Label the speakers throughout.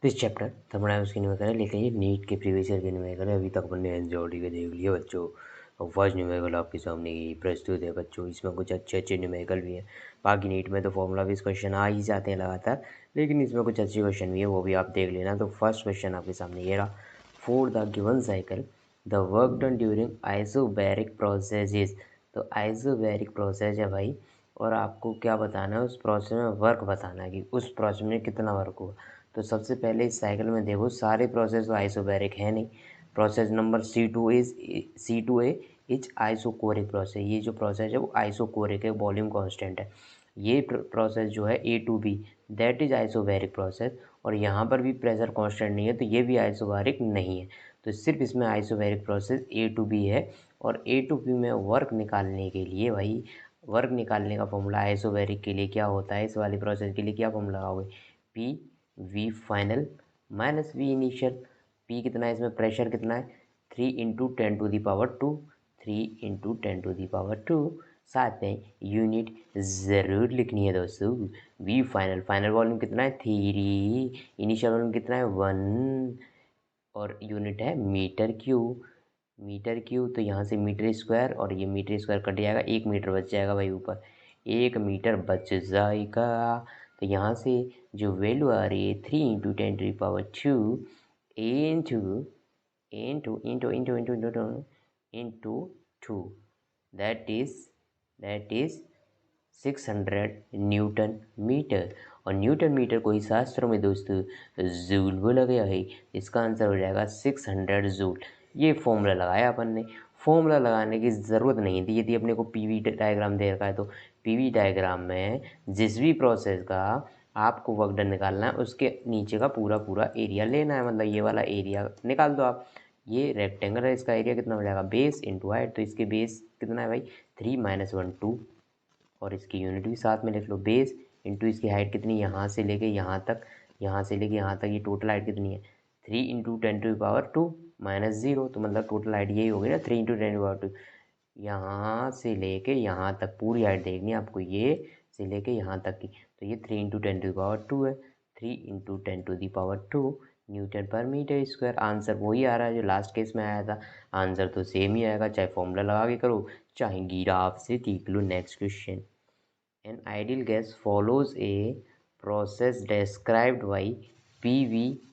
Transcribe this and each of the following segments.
Speaker 1: This chapter thermodynamics की numerical है, लेकिन ये नीट के प्रीवियस ईयर के न्यूमेरिकल है। अभी तक अपन ने एनसीईआरटी के देख लिया बच्चों, और फर्स्ट न्यूमेरिकल आपके सामने ही प्रस्तुत है बच्चों। इसमें कुछ अच्छे अच्छे न्यूमेरिकल भी हैं। बाकी नीट में तो फॉर्मूला बेस्ड क्वेश्चन आ ही जाते हैं लगातार, लेकिन इसमें कुछ अच्छे क्वेश्चन भी है, वो भी आप देख लेना। तो फर्स्ट क्वेश्चन आपके सामने ये रहा, for the given cycle the work done during isobaric process is. तो आइसोबैरिक प्रोसेस है भाई, और आपको क्या बताना है, उस प्रोसेस में वर्क बताना है कि उस प्रोसेस में कितना वर्क हुआ। तो सबसे पहले इस साइकिल में देखो, सारे प्रोसेस तो आइसोबैरिक है नहीं। Process number C2A is isochoric process. ये जो प्रोसेस है वो आइसोकोरिक है, वॉल्यूम कांस्टेंट है। ये प्रोसेस जो है A2B that is isobaric process, और यहाँ पर भी प्रेशर कांस्टेंट नहीं है, तो ये भी आइसोबैरिक नहीं है। तो सिर्फ इसमें आइसोबैरिक प्रोसेस A2B है। और A2B में वर्क निकालने के लिए भाई, वर्क निकालने का फॉर्मूला आइसोबैरिक के लिए क्या होता है, इस वाली प्रोसेस के लिए क्या फॉर्मूला लगाओगे, P V final minus V initial. P कितना है इसमें, प्रेशर कितना है, 3 × 10⁻², 3 × 10⁻²। साथ में यूनिट ज़रूर लिखनी है दोस्तों। V फाइनल, फाइनल वॉल्यूम कितना है 3, इनिशियल वॉल्यूम कितना है 1, और यूनिट है मीटर क्यूब। मीटर क्यूब, तो यहाँ से मीटर स्क्वायर, और ये मीटर स्क्वायर कट जाएगा, 1 मीटर बच जाएगा भाई ऊपर, 1 मीटर बच जाएगा। तो यहाँ से जो वैल्यू आ रही है 3 × 10⁻² into 2, that is 600 newton metre. और न्यूटन मीटर को ही शास्त्रों में दोस्तों जूल बोला गया है। इसका आंसर हो जाएगा 600 जूल। ये फॉर्मूला लगाया अपन ने। फॉर्मूला लगाने की ज़रूरत नहीं थी यदि अपने को पीवी डायग्राम दे रखा है। तो पीवी डायग्राम में जिस भी प्रोसेस का आपको वर्क डन निकालना है, उसके नीचे का पूरा पूरा एरिया लेना है, मतलब ये वाला एरिया निकाल दो आप। ये रेक्टेंगल है, इसका एरिया कितना हो जाएगा, बेस इंटू हाइट। तो इसके बेस कितना है भाई, 3 - 1 2, और इसकी यूनिट भी साथ में लिख लो, बेस इंटू इसकी हाइट कितनी, यहाँ से लेके यहाँ तक, यहाँ से लेके यहाँ तक, ये टोटल हाइट कितनी है 3 × 10⁻² -0। तो मतलब टोटल हाइट यही होगी ना, 3 × 10⁻²। यहाँ से लेके यहाँ तक पूरी हाइट देखनी है आपको, ये से लेके यहाँ तक की। तो ये 3 × 10⁻² है, 3 × 10⁻² Newton per metre square. Answer वही आ रहा है जो लास्ट केस में आया था। आंसर तो सेम ही आएगा, चाहे फॉर्मूला लगा के करो चाहे ग्राफ से देख लो। Next question, an ideal gas follows a process described by PV⁻²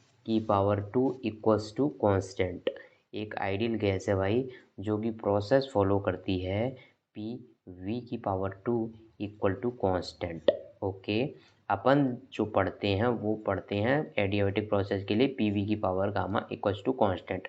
Speaker 1: = constant. एक आइडियल गैस है भाई जो कि प्रोसेस फॉलो करती है PV⁻² = कांस्टेंट। ओके, अपन जो पढ़ते हैं वो पढ़ते हैं एडियाबैटिक प्रोसेस के लिए PV⁻γ = constant.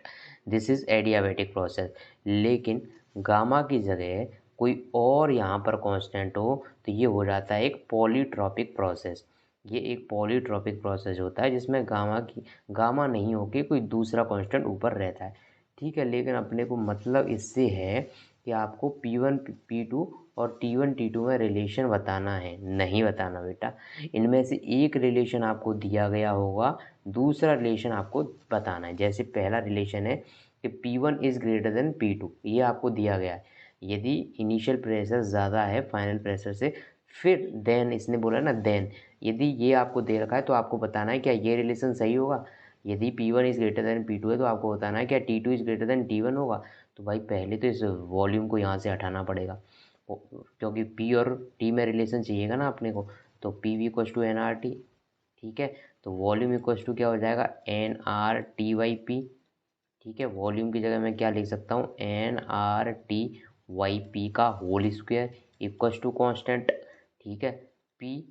Speaker 1: This is adiabatic process. लेकिन गामा की जगह कोई और यहाँ पर कांस्टेंट हो तो ये हो जाता है एक पॉलीट्रॉपिक प्रोसेस। ये एक पॉलीट्रॉपिक प्रोसेस होता है जिसमें गामा नहीं होके कोई दूसरा कांस्टेंट ऊपर रहता है। ठीक है, लेकिन अपने को मतलब इससे है कि आपको P1 P2 और T1 T2 में रिलेशन बताना है, नहीं बताना बेटा। इनमें से एक रिलेशन आपको दिया गया होगा, दूसरा रिलेशन आपको बताना है। जैसे पहला रिलेशन है कि P1 is greater than P2, ये आपको दिया गया है। यदि इनिशियल प्रेशर ज़्यादा है फाइनल प्रेशर से, फिर देन, इसने बोला ना देन, यदि ये आपको दे रखा है तो आपको बताना है क्या ये रिलेशन सही होगा। यदि P1 is greater than P2 है तो आपको बताना है क्या T2 is greater than T1 होगा। तो भाई पहले तो इस वॉल्यूम को यहाँ से हटाना पड़ेगा, क्योंकि P और T में रिलेशन चाहिएगा ना अपने को। तो PV = nRT। ठीक है, तो वॉल्यूम इक्वल्स टू क्या हो जाएगा, nRT/P। ठीक है, वॉल्यूम की जगह मैं क्या लिख सकता हूँ, nRT/P का whole square equals to constant. ठीक है, P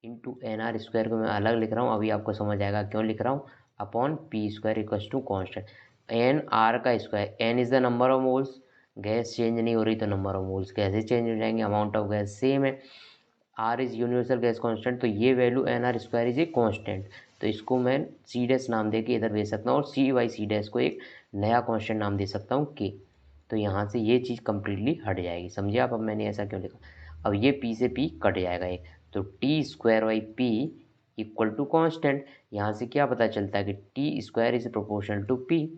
Speaker 1: इंटू nR² को मैं अलग लिख रहा हूँ, अभी आपको समझ आएगा क्यों लिख रहा हूँ, upon P² equals to constant. nR का square, n is the number of moles, gas change नहीं हो रही तो नंबर ऑफ मोल्स कैसे चेंज हो जाएंगे, अमाउंट ऑफ गैस सेम है। R is universal gas constant, तो ये value nR² is a constant. तो इसको मैं C' नाम दे के इधर भेज सकता हूँ, और C/C' को एक नया कांस्टेंट नाम दे सकता हूँ K। तो यहाँ से ये चीज़ कम्प्लीटली हट जाएगी, समझे आप। अब मैंने ऐसा क्यों लिखा, अब ये P से P कट जाएगा एक, तो T²/P = कांस्टेंट। यहाँ से क्या पता चलता है कि T² is proportional to P।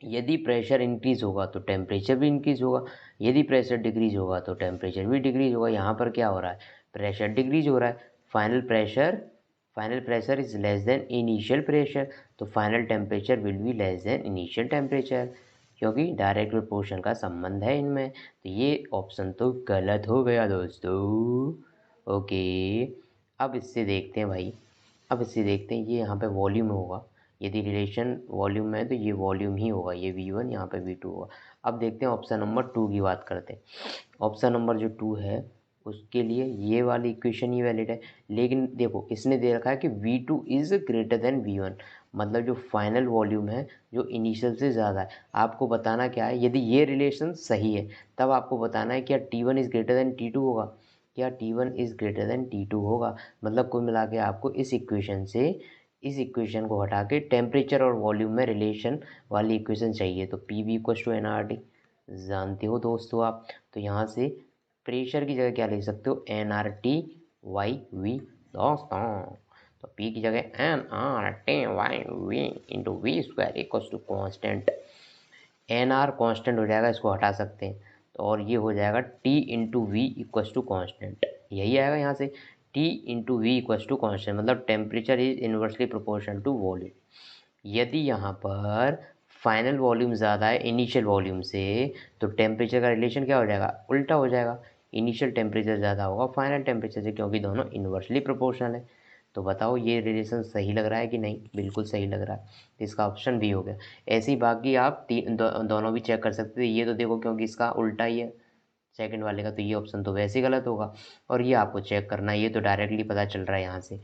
Speaker 1: यदि प्रेशर इंक्रीज होगा तो टेम्परेचर भी इंक्रीज होगा, यदि प्रेशर डिक्रीज होगा तो टेम्परेचर भी डिक्रीज होगा। यहाँ पर क्या हो रहा है, प्रेशर डिक्रीज हो रहा है, final pressure final pressure is less than initial pressure, तो final temperature will be less than initial temperature, क्योंकि डायरेक्ट प्रोपोर्शन का संबंध है इनमें। तो ये ऑप्शन तो गलत हो गया दोस्तों। ओके, अब इससे देखते हैं भाई, अब इससे देखते हैं, ये यहाँ पे वॉल्यूम होगा, यदि रिलेशन वॉल्यूम में है तो ये वॉल्यूम ही होगा, ये V1 यहाँ पे V2 होगा। अब देखते हैं ऑप्शन नंबर 2 की बात करते हैं। ऑप्शन नंबर जो 2 है उसके लिए ये वाली इक्वेशन ही वैलिड है, लेकिन देखो इसने दे रखा है कि V2 is greater than V1, मतलब जो फाइनल वॉल्यूम है जो इनिशियल से ज़्यादा है। आपको बताना क्या है, यदि ये रिलेशन सही है तब आपको बताना है क्या T1 is greater than T2 होगा, क्या T1 is greater than T2 होगा। मतलब कुल मिला के आपको इस इक्वेशन से, इस इक्वेशन को हटा के टेम्परेचर और वॉल्यूम में रिलेशन वाली इक्वेशन चाहिए। तो PV इक्वल्स टू NRT जानते हो दोस्तों आप, तो यहाँ से प्रेशर की जगह क्या लिख सकते हो, NRT/V दोस्तों। तो P की जगह NRT/V into V square equals to constant, NR constant हो जाएगा, इसको हटा सकते हैं, तो और ये हो जाएगा T into V equals to constant, यही आएगा यहाँ से T into V equals to constant, मतलब temperature is inversely proportional to volume. यदि यहाँ पर फाइनल वॉल्यूम ज़्यादा है इनिशियल वॉल्यूम से, तो टेम्परेचर का रिलेशन क्या हो जाएगा, उल्टा हो जाएगा, इनिशियल टेम्परेचर ज़्यादा होगा फाइनल टेम्परेचर से, क्योंकि दोनों इन्वर्सली प्रोपोर्शनल है। तो बताओ ये रिलेशन सही लग रहा है कि नहीं, बिल्कुल सही लग रहा है, तो इसका ऑप्शन भी हो गया। ऐसे ही बाकी आप दोनों भी चेक कर सकते थे, ये तो देखो क्योंकि इसका उल्टा ही है सेकंड वाले का, तो ये ऑप्शन तो वैसे ही गलत होगा। और ये आपको चेक करना है, ये तो डायरेक्टली पता चल रहा है यहाँ से,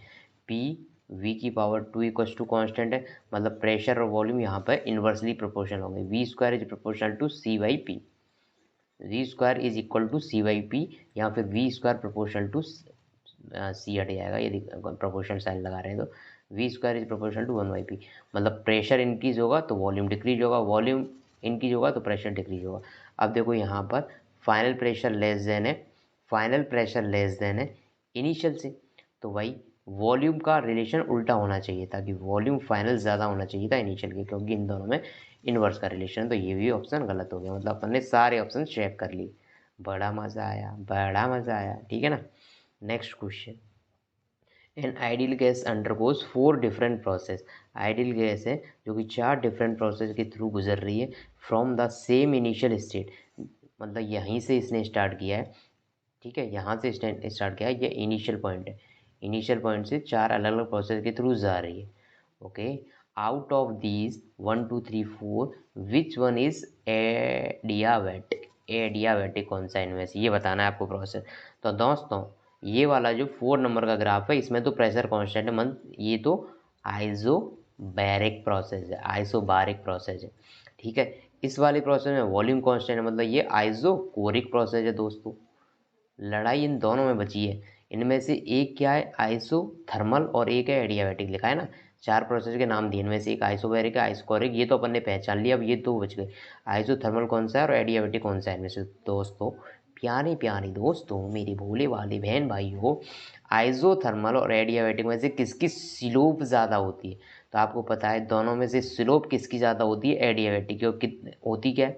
Speaker 1: PV/2 इक्वल्स टू कॉन्स्टेंट है, मतलब प्रेशर और वॉल्यूम यहाँ पर इन्वर्सली प्रोपोर्शनल होंगे। V square is proportional to C/P, V square is equal to C/P, या फिर V square proportional to C हट जाएगा यदि प्रोपोर्शनल साइन लगा रहे हैं तो। V square is proportional to 1/P, मतलब प्रेशर इंक्रीज होगा तो वॉल्यूम डिक्रीज होगा, वॉल्यूम इंक्रीज होगा तो प्रेशर डिक्रीज होगा। अब देखो यहाँ पर फाइनल प्रेशर लेस देन है, फाइनल प्रेशर लेस देन है इनिशियल से, तो भाई वॉल्यूम का रिलेशन उल्टा होना चाहिए था, कि वॉल्यूम फाइनल ज़्यादा होना चाहिए था इनिशियल के, क्योंकि इन दोनों में इन्वर्स का रिलेशन। तो ये भी ऑप्शन गलत हो गया, मतलब अपन ने सारे ऑप्शन चेक कर लिए। बड़ा मज़ा आया, बड़ा मज़ा आया, ठीक है ना। Next question, an ideal gas undergoes 4 different process. Ideal gas है जो कि 4 डिफरेंट प्रोसेस के थ्रू गुजर रही है from the same initial state, मतलब यहीं से इसने स्टार्ट किया है, ठीक है, यहाँ से स्टार्ट किया है, ये इनिशियल पॉइंट है, इनिशियल पॉइंट से 4 अलग अलग प्रोसेस के थ्रू जा रही है। Okay, out of these 1 2 3 4 which one is adiabatic, adiabatic कौन सा इनमें से, ये बताना है आपको प्रोसेस। तो दोस्तों ये वाला जो 4 नंबर का ग्राफ है इसमें तो प्रेशर कांस्टेंट है, मन ये तो आइसोबैरिक प्रोसेस है, आइसोबारिक प्रोसेस है, ठीक है। इस वाले प्रोसेस में वॉल्यूम कांस्टेंट है, मतलब ये आइसोकोरिक प्रोसेस है दोस्तों। लड़ाई इन दोनों में बची है, इनमें से एक क्या है आइसोथर्मल और एक है एडियाबैटिक, लिखा है ना, 4 प्रोसेस के नाम दिए, इनमें से एक आइसोबैरिक है, आइसोकोरिक, ये तो अपन ने पहचान लिया, अब ये 2 बच गए, आइसोथर्मल कौन सा है और एडियाबैटिक कौन सा है इनमें से। दोस्तों प्यारे प्यारे दोस्तों, मेरे भोले वाले बहन भाइयों, आइसोथर्मल और एडियाबैटिक में से किसकी स्लोप ज़्यादा होती है, तो आपको पता है दोनों में से स्लोप किसकी ज़्यादा होती है, एडियाबैटिक की होती क्या है,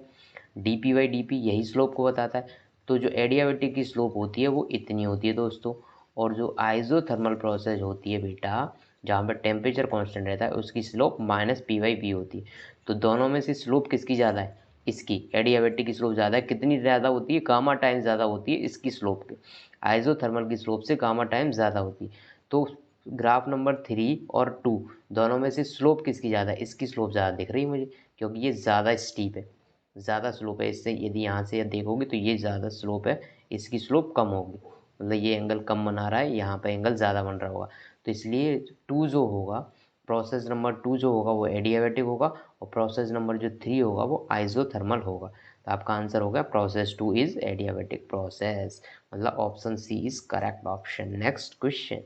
Speaker 1: dP/dP, यही स्लोप को बताता है। तो जो एडियाबैटिक की स्लोप होती है वो इतनी होती है दोस्तों, और जो आइसोथर्मल प्रोसेस होती है बेटा, जहाँ पर टेम्परेचर कांस्टेंट रहता है, उसकी स्लोप -P/V होती है। तो दोनों में से स्लोप किसकी ज़्यादा है, इसकी, एडियाबैटिक की स्लोप ज़्यादा है, कितनी ज़्यादा होती है, गामा टाइम ज़्यादा होती है इसकी स्लोप के, आइसोथर्मल की स्लोप से गामा टाइम ज़्यादा होती है। तो ग्राफ नंबर 3 और 2 दोनों में से स्लोप किसकी ज़्यादा है, इसकी स्लोप ज़्यादा दिख रही है मुझे, क्योंकि ये ज़्यादा स्टीप है, ज़्यादा स्लोप है, इससे यदि यहाँ से देखोगे तो ये ज़्यादा स्लोप है, इसकी स्लोप कम होगी, मतलब ये एंगल कम बना रहा है, यहाँ पे एंगल ज़्यादा बन रहा होगा। तो इसलिए 2 जो होगा, प्रोसेस नंबर 2 जो होगा वो एडियाबैटिक होगा, और प्रोसेस नंबर जो 3 होगा वो आइसोथर्मल होगा। तो आपका आंसर होगा प्रोसेस 2 इज एडियाबैटिक प्रोसेस, मतलब option C is correct option. Next question,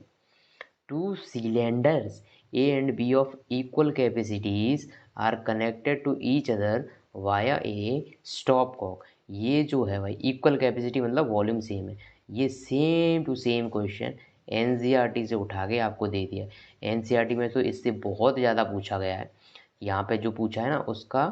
Speaker 1: two cylinders A and B of equal capacities are connected to each other via a stopcock। ये जो है भाई इक्वल कैपेसिटी मतलब वॉल्यूम सेम है, ये same to same question NCERT से उठा के आपको दे दिया। एनसीईआरटी में तो इससे बहुत ज़्यादा पूछा गया है, यहाँ पे जो पूछा है ना उसका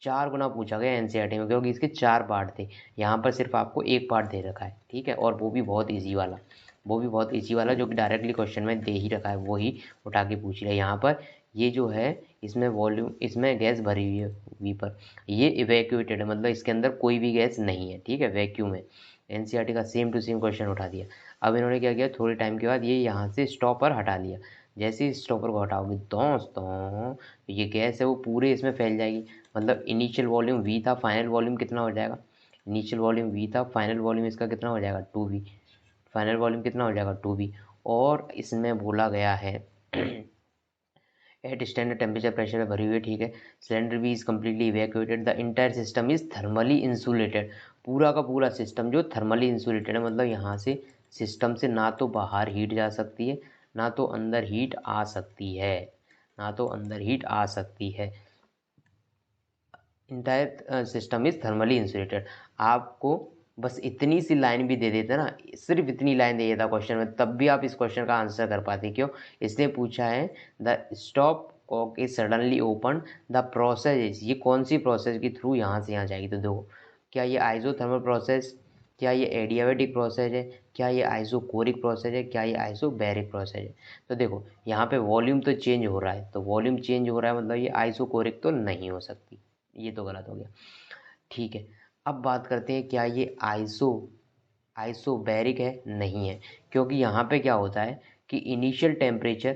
Speaker 1: 4 गुना पूछा गया एनसीईआरटी में, क्योंकि इसके 4 पार्ट थे, यहाँ पर सिर्फ आपको एक पार्ट दे रखा है, ठीक है, और वो भी बहुत ईजी वाला। वो भी बहुत इजी वाला जो कि डायरेक्टली क्वेश्चन में दे ही रखा है, वो ही उठा के पूछ लिया। यहाँ पर ये जो है इसमें वॉल्यूम, इसमें गैस भरी हुई है वी पर, ये इवैक्यूएटेड है, मतलब इसके अंदर कोई भी गैस नहीं है, ठीक है, वैक्यूम है। एनसीईआरटी का सेम टू सेम क्वेश्चन उठा दिया। अब इन्होंने क्या किया, थोड़े टाइम के बाद ये यहाँ से स्टॉपर हटा लिया। जैसे ही स्टॉपर को हटाओगे दोस्तों, ये गैस है वो पूरे इसमें फैल जाएगी। मतलब इनिशियल वॉल्यूम वी था, फाइनल वॉल्यूम कितना हो जाएगा, इनिशियल वॉल्यूम वी था, फाइनल वॉल्यूम इसका कितना हो जाएगा 2V, फाइनल वॉल्यूम कितना हो जाएगा 2V। और इसमें बोला गया है एट स्टैंडर्ड टेम्परेचर प्रेशर में भरी हुई है, ठीक है। Cylinder B is completely evacuated, the entire system is thermally insulated, पूरा का पूरा सिस्टम जो थर्मली इंसुलेटेड है, मतलब यहाँ से सिस्टम से ना तो बाहर हीट जा सकती है, ना तो अंदर हीट आ सकती है, ना तो अंदर हीट आ सकती है। Entire system is thermally insulated. आपको बस इतनी सी लाइन भी दे देते ना, सिर्फ इतनी लाइन दे देता क्वेश्चन में, तब भी आप इस क्वेश्चन का आंसर कर पाते। क्यों? इसने पूछा है the stopcock is suddenly open, the process, ये कौन सी प्रोसेस के थ्रू यहाँ से यहाँ जाएगी। तो देखो, क्या ये आइसोथर्मल प्रोसेस, क्या ये एडियाबैटिक प्रोसेस है, क्या ये आइसोकोरिक प्रोसेस है, क्या ये आइसोबैरिक प्रोसेस है। तो देखो यहाँ पे वॉल्यूम तो चेंज हो रहा है, तो वॉल्यूम चेंज हो रहा है मतलब ये आइसोकोरिक तो नहीं हो सकती, ये तो गलत हो गया, ठीक है। अब बात करते हैं क्या ये आइसोबैरिक है, नहीं है, क्योंकि यहाँ पे क्या होता है कि इनिशियल टेम्परेचर,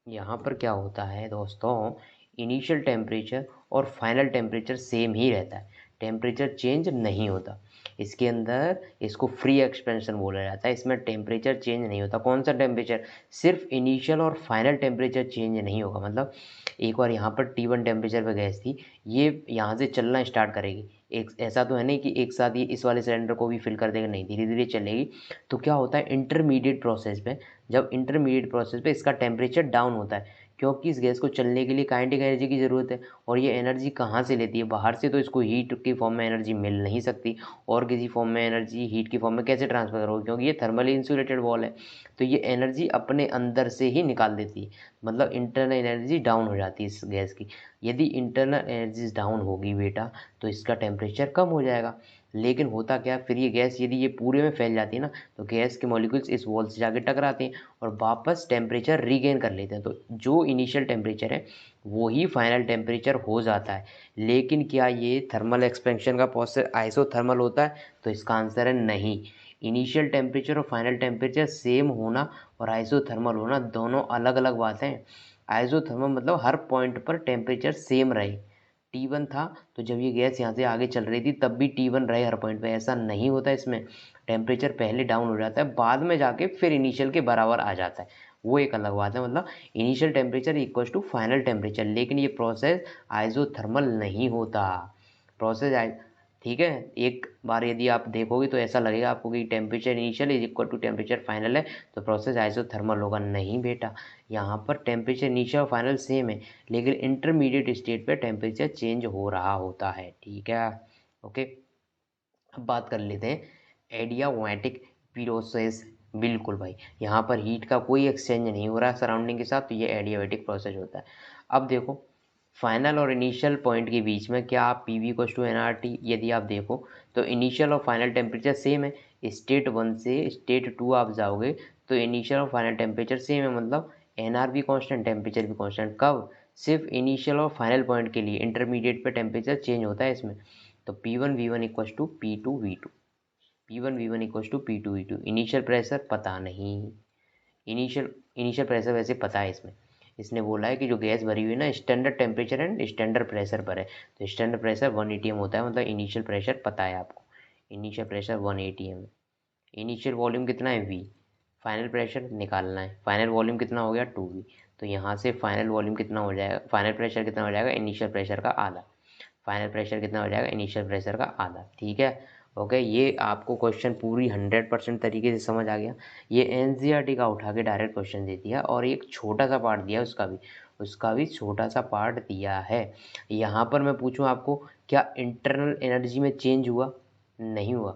Speaker 1: यहाँ पर क्या होता है दोस्तों, इनिशियल टेम्परेचर और फाइनल टेम्परेचर सेम ही रहता है, टेम्परेचर चेंज नहीं होता। इसके अंदर इसको फ्री एक्सपेंशन बोला जाता है, इसमें टेम्परेचर चेंज नहीं होता। कौन सा टेम्परेचर? सिर्फ इनिशियल और फाइनल टेम्परेचर चेंज नहीं होगा। मतलब एक बार यहाँ पर T1 टेम्परेचर पर गैस थी, ये यहाँ से चलना स्टार्ट करेगी, एक ऐसा तो है नहीं कि एक साथ ही इस वाले सिलेंडर को भी फिल कर देगा, नहीं, धीरे धीरे चलेगी। तो क्या होता है इंटरमीडिएट प्रोसेस पे, जब इंटरमीडिएट प्रोसेस पे इसका टेम्परेचर डाउन होता है, क्योंकि इस गैस को चलने के लिए काइनेटिक एनर्जी की ज़रूरत है, और ये एनर्जी कहाँ से लेती है, बाहर से। तो इसको हीट की फॉर्म में एनर्जी मिल नहीं सकती, और किसी फॉर्म में एनर्जी हीट की फॉर्म में कैसे ट्रांसफर होगी, क्योंकि ये थर्मली इंसुलेटेड वॉल है। तो ये एनर्जी अपने अंदर से ही निकाल देती है, मतलब इंटरनल एनर्जी डाउन हो जाती है इस गैस की। यदि इंटरनल एनर्जी डाउन होगी बेटा, तो इसका टेम्परेचर कम हो जाएगा। लेकिन होता क्या, फिर ये गैस यदि ये पूरे में फैल जाती है ना, तो गैस के मॉलिक्यूल्स इस वॉल से जाके टकराते हैं और वापस टेम्परेचर रीगेन कर लेते हैं। तो जो इनिशियल टेम्परेचर है वो ही फाइनल टेम्परेचर हो जाता है। लेकिन क्या ये थर्मल एक्सपेंशन का प्रोसेस आइसोथर्मल होता है? तो इसका आंसर है नहीं। इनिशियल टेम्परेचर और फाइनल टेम्परेचर सेम होना और आइसोथर्मल होना दोनों अलग अलग बातें हैं। आइसोथर्मल मतलब हर पॉइंट पर टेम्परेचर सेम रहे। T1 था तो जब ये गैस यहाँ से आगे चल रही थी तब भी T1 रहे हर पॉइंट पे, ऐसा नहीं होता। इसमें टेम्परेचर पहले डाउन हो जाता है, बाद में जाके फिर इनिशियल के बराबर आ जाता है, वो एक अलग बात है। मतलब initial temperature equal to final temperature, लेकिन ये प्रोसेस आइसोथर्मल नहीं होता। प्रोसेस ठीक है, एक बार यदि आप देखोगे तो ऐसा लगेगा आपको कि temperature initial is equal to temperature final है, तो प्रोसेस आइसोथर्मल होगा। नहीं बेटा, यहाँ पर टेम्परेचर इनिशियल और फाइनल सेम है, लेकिन इंटरमीडिएट स्टेट पे टेम्परेचर चेंज हो रहा होता है, ठीक है, ओके। अब बात कर लेते हैं एडियाबैटिक प्रोसेस। बिल्कुल भाई, यहाँ पर हीट का कोई एक्सचेंज नहीं हो रहा सराउंडिंग के साथ, तो ये एडियाबैटिक प्रोसेस होता है। अब देखो, फाइनल और इनिशियल पॉइंट के बीच में क्या आप PV = nRT यदि आप देखो तो इनिशियल और फाइनल टेम्परेचर सेम है। स्टेट 1 से स्टेट 2 आप जाओगे तो इनिशियल और फाइनल टेम्परेचर सेम है, मतलब NR भी कांस्टेंट, टेम्परेचर भी कांस्टेंट। कब? सिर्फ इनिशियल और फाइनल पॉइंट के लिए, इंटरमीडिएट पे टेम्परेचर चेंज होता है इसमें। तो P1 V1 = P2 V2, P1 V1 = P2 V2। Initial pressure पता नहीं, इनिशियल प्रेशर वैसे पता है इसमें। इसने बोला है कि जो गैस भरी हुई है ना, standard temperature and standard pressure पर है, तो स्टैंडर्ड प्रेशर 1 atm होता है, मतलब इनिशियल प्रेशर पता है आपको, इनिशियल प्रेशर 1 atm है। इनिशियल वॉल्यूम कितना है V, फाइनल प्रेशर निकालना है, फाइनल वॉल्यूम कितना हो गया 2V। तो यहाँ से फाइनल वॉल्यूम कितना हो जाएगा, फाइनल प्रेशर कितना हो जाएगा, इनिशियल प्रेशर का आधा। फाइनल प्रेशर कितना हो जाएगा, इनिशियल प्रेशर का आधा, ठीक है, ओके। ये आपको क्वेश्चन पूरी 100% तरीके से समझ आ गया। ये NCERT का उठा के डायरेक्ट क्वेश्चन दे दिया, और एक छोटा सा पार्ट दिया उसका भी छोटा सा पार्ट दिया है। यहाँ पर मैं पूछूं आपको, क्या इंटरनल एनर्जी में चेंज हुआ? नहीं हुआ।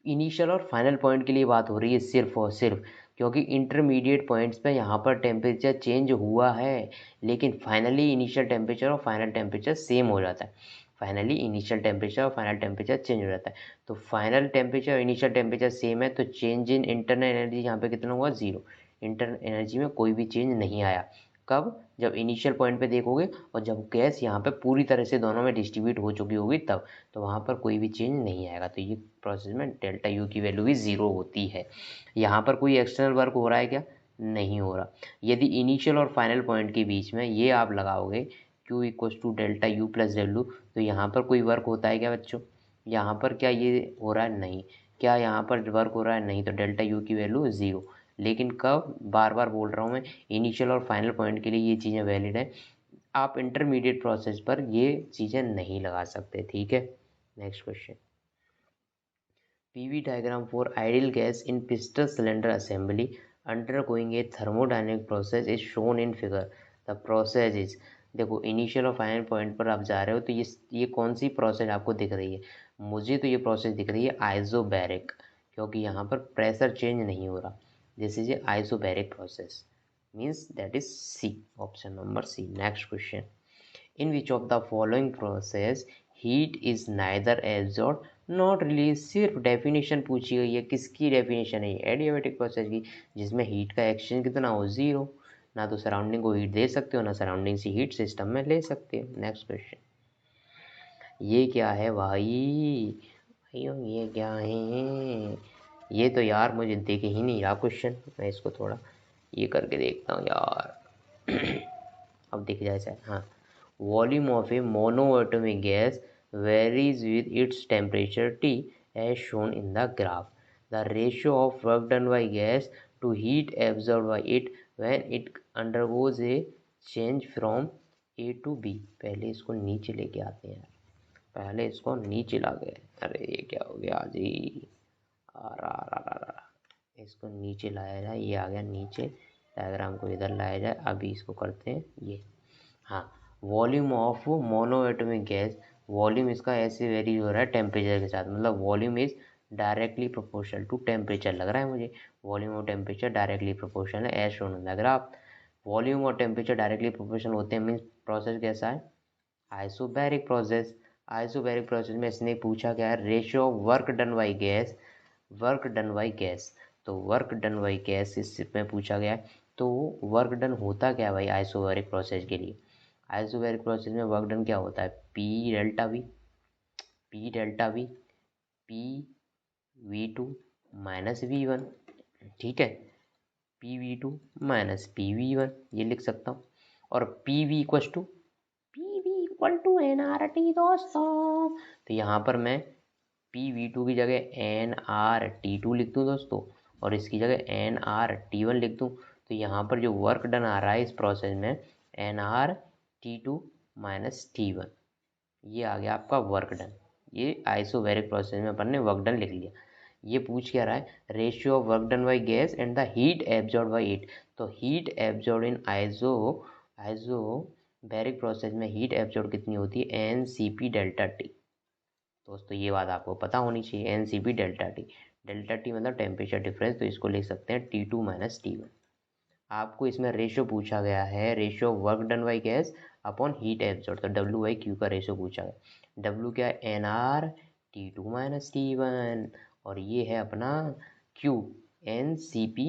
Speaker 1: इनिशियल और फाइनल पॉइंट के लिए बात हो रही है सिर्फ और सिर्फ, क्योंकि इंटरमीडिएट पॉइंट्स पे यहाँ पर टेम्परेचर चेंज हुआ है, लेकिन फाइनली इनिशियल टेम्परेचर और फाइनल टेम्परेचर सेम हो जाता है। फाइनली इनिशियल टेम्परेचर और फाइनल टेम्परेचर चेंज हो जाता है। तो फाइनल टेम्परेचर और इनिशियल टेम्परेचर सेम है, तो चेंज इन इंटरनल एनर्जी यहाँ पे कितना हुआ, 0। इंटरनल एनर्जी में कोई भी चेंज नहीं आया। कब, जब इनिशियल पॉइंट पे देखोगे और जब गैस यहाँ पे पूरी तरह से दोनों में डिस्ट्रीब्यूट हो चुकी होगी तब, तो वहाँ पर कोई भी चेंज नहीं आएगा। तो ये प्रोसेस में डेल्टा यू की वैल्यू भी 0 होती है। यहाँ पर कोई एक्सटर्नल वर्क हो रहा है क्या, नहीं हो रहा। यदि इनिशियल और फाइनल पॉइंट के बीच में ये आप लगाओगे Q equals to delta U plus W, तो यहाँ पर कोई वर्क होता है क्या बच्चों, यहाँ पर क्या ये हो रहा है, नहीं। क्या यहाँ पर वर्क हो रहा है, नहीं, तो डेल्टा यू की वैल्यू 0। लेकिन कब, बार बार बोल रहा हूँ मैं, इनिशियल और फाइनल पॉइंट के लिए ये चीज़ें वैलिड है। आप इंटरमीडिएट प्रोसेस पर ये चीज़ें नहीं लगा सकते, ठीक है। Next question, PV diagram for ideal gas in piston cylinder assembly undergoing a thermodynamic process is shown in figure. The process is, देखो इनिशियल और फाइनल पॉइंट पर आप जा रहे हो, तो ये कौन सी प्रोसेस आपको दिख रही है, मुझे तो ये प्रोसेस दिख रही है आइसोबैरिक, क्योंकि यहाँ पर प्रेशर चेंज नहीं हो रहा। This is a isobaric process, means that is C, option number C. Next question, in which of the following process heat is neither absorbed not release, सिर्फ डेफिनेशन पूछी गई है, किसकी डेफिनेशन है, एडियाबैटिक प्रोसेस की, जिसमें हीट का exchange कितना हो, 0। ना तो सराउंडिंग को हीट दे सकते हो, ना सराउंडिंग से हीट सिस्टम में ले सकते हो। नेक्स्ट क्वेश्चन, ये क्या है भाई, भाइयों ये क्या है, ये तो यार मुझे देख ही नहीं रहा क्वेश्चन, मैं इसको थोड़ा ये करके देखता हूँ यार अब दिख जाए शायद, हाँ। Volume of A monoatomic gas varies with its temperature T as shown in the graph. The ratio of work done by gas to heat absorbed by it when it undergoes a change from A to B. पहले इसको नीचे लेके आते हैं, पहले इसको नीचे ला गए, अरे ये क्या हो गया जी, इसको नीचे लाया जाए, ये आ गया नीचे, डायग्राम को इधर लाया जाए। अभी इसको करते हैं ये, हाँ। Volume of monoatomic gas, volume इसका ऐसे वेरी हो रहा है टेम्परेचर के साथ, मतलब volume is directly proportional to temperature लग रहा है मुझे, वॉल्यूम और टेम्परेचर डायरेक्टली प्रोपोर्शनल है as shown in the graph. Volume और टेम्परेचर डायरेक्टली प्रोपोर्शनल होते हैं, मीन्स प्रोसेस कैसा है, आइसोबैरिक प्रोसेस। आइसोबैरिक प्रोसेस में इसने पूछा क्या है, ratio of work done by gas, work done by gas, तो वर्क डन बाई गैस इसमें पूछा गया है। तो वर्क डन होता क्या है भाई आइसोबैरिक प्रोसेस के लिए, आइसोबैरिक प्रोसेस में वर्क डन क्या होता है, P delta we, P delta we, P V2 minus V1, ठीक है, P V2 minus P V1 ये लिख सकता हूँ। और P V equal to NRT दोस्तों, तो यहाँ पर मैं पी V2 की जगह NRT2 लिख दूँ दोस्तों, और इसकी जगह NRT1 लिख दूँ। तो यहाँ पर जो वर्क डन आ रहा है इस प्रोसेस में NRT2 माइनस T1, ये आ गया आपका वर्क डन। ये आइसोबैरिक प्रोसेस में अपन ने वर्क डन लिख लिया। ये पूछ क्या रहा है, ratio of work done by gas and the heat absorb by it, तो heat absorb in isobaric process में हीट एब्जॉर्ब कितनी होती है, NCP डेल्टा टी। दोस्तों ये बात आपको पता होनी चाहिए, NCP delta T, delta T मतलब टेम्परेचर डिफरेंस, तो इसको लिख सकते हैं T2 माइनस T1। आपको इसमें रेशियो पूछा गया है, ratio work done by gas upon heat absorb, तो W बाई Q का रेशियो पूछा गया। W क्या है, NRT2 माइनस T1, और ये है अपना Q NCP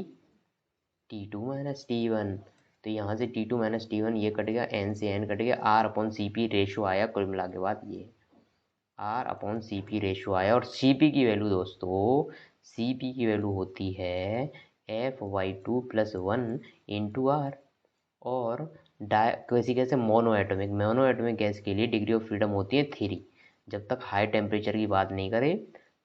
Speaker 1: T2 minus T1। तो यहाँ से T2 माइनस T1 ये कट गया, N से N कट गया, R अपॉन CP रेशियो आया, कुल मिला के बाद ये R अपॉन CP रेशियो आया। और CP की वैल्यू दोस्तों, CP की वैल्यू होती है F/2 प्लस 1 इंटू R। और किसी कैसे मोनोएटॉमिक गैस के लिए डिग्री ऑफ फ्रीडम होती है 3, जब तक हाई टेम्परेचर की बात नहीं करे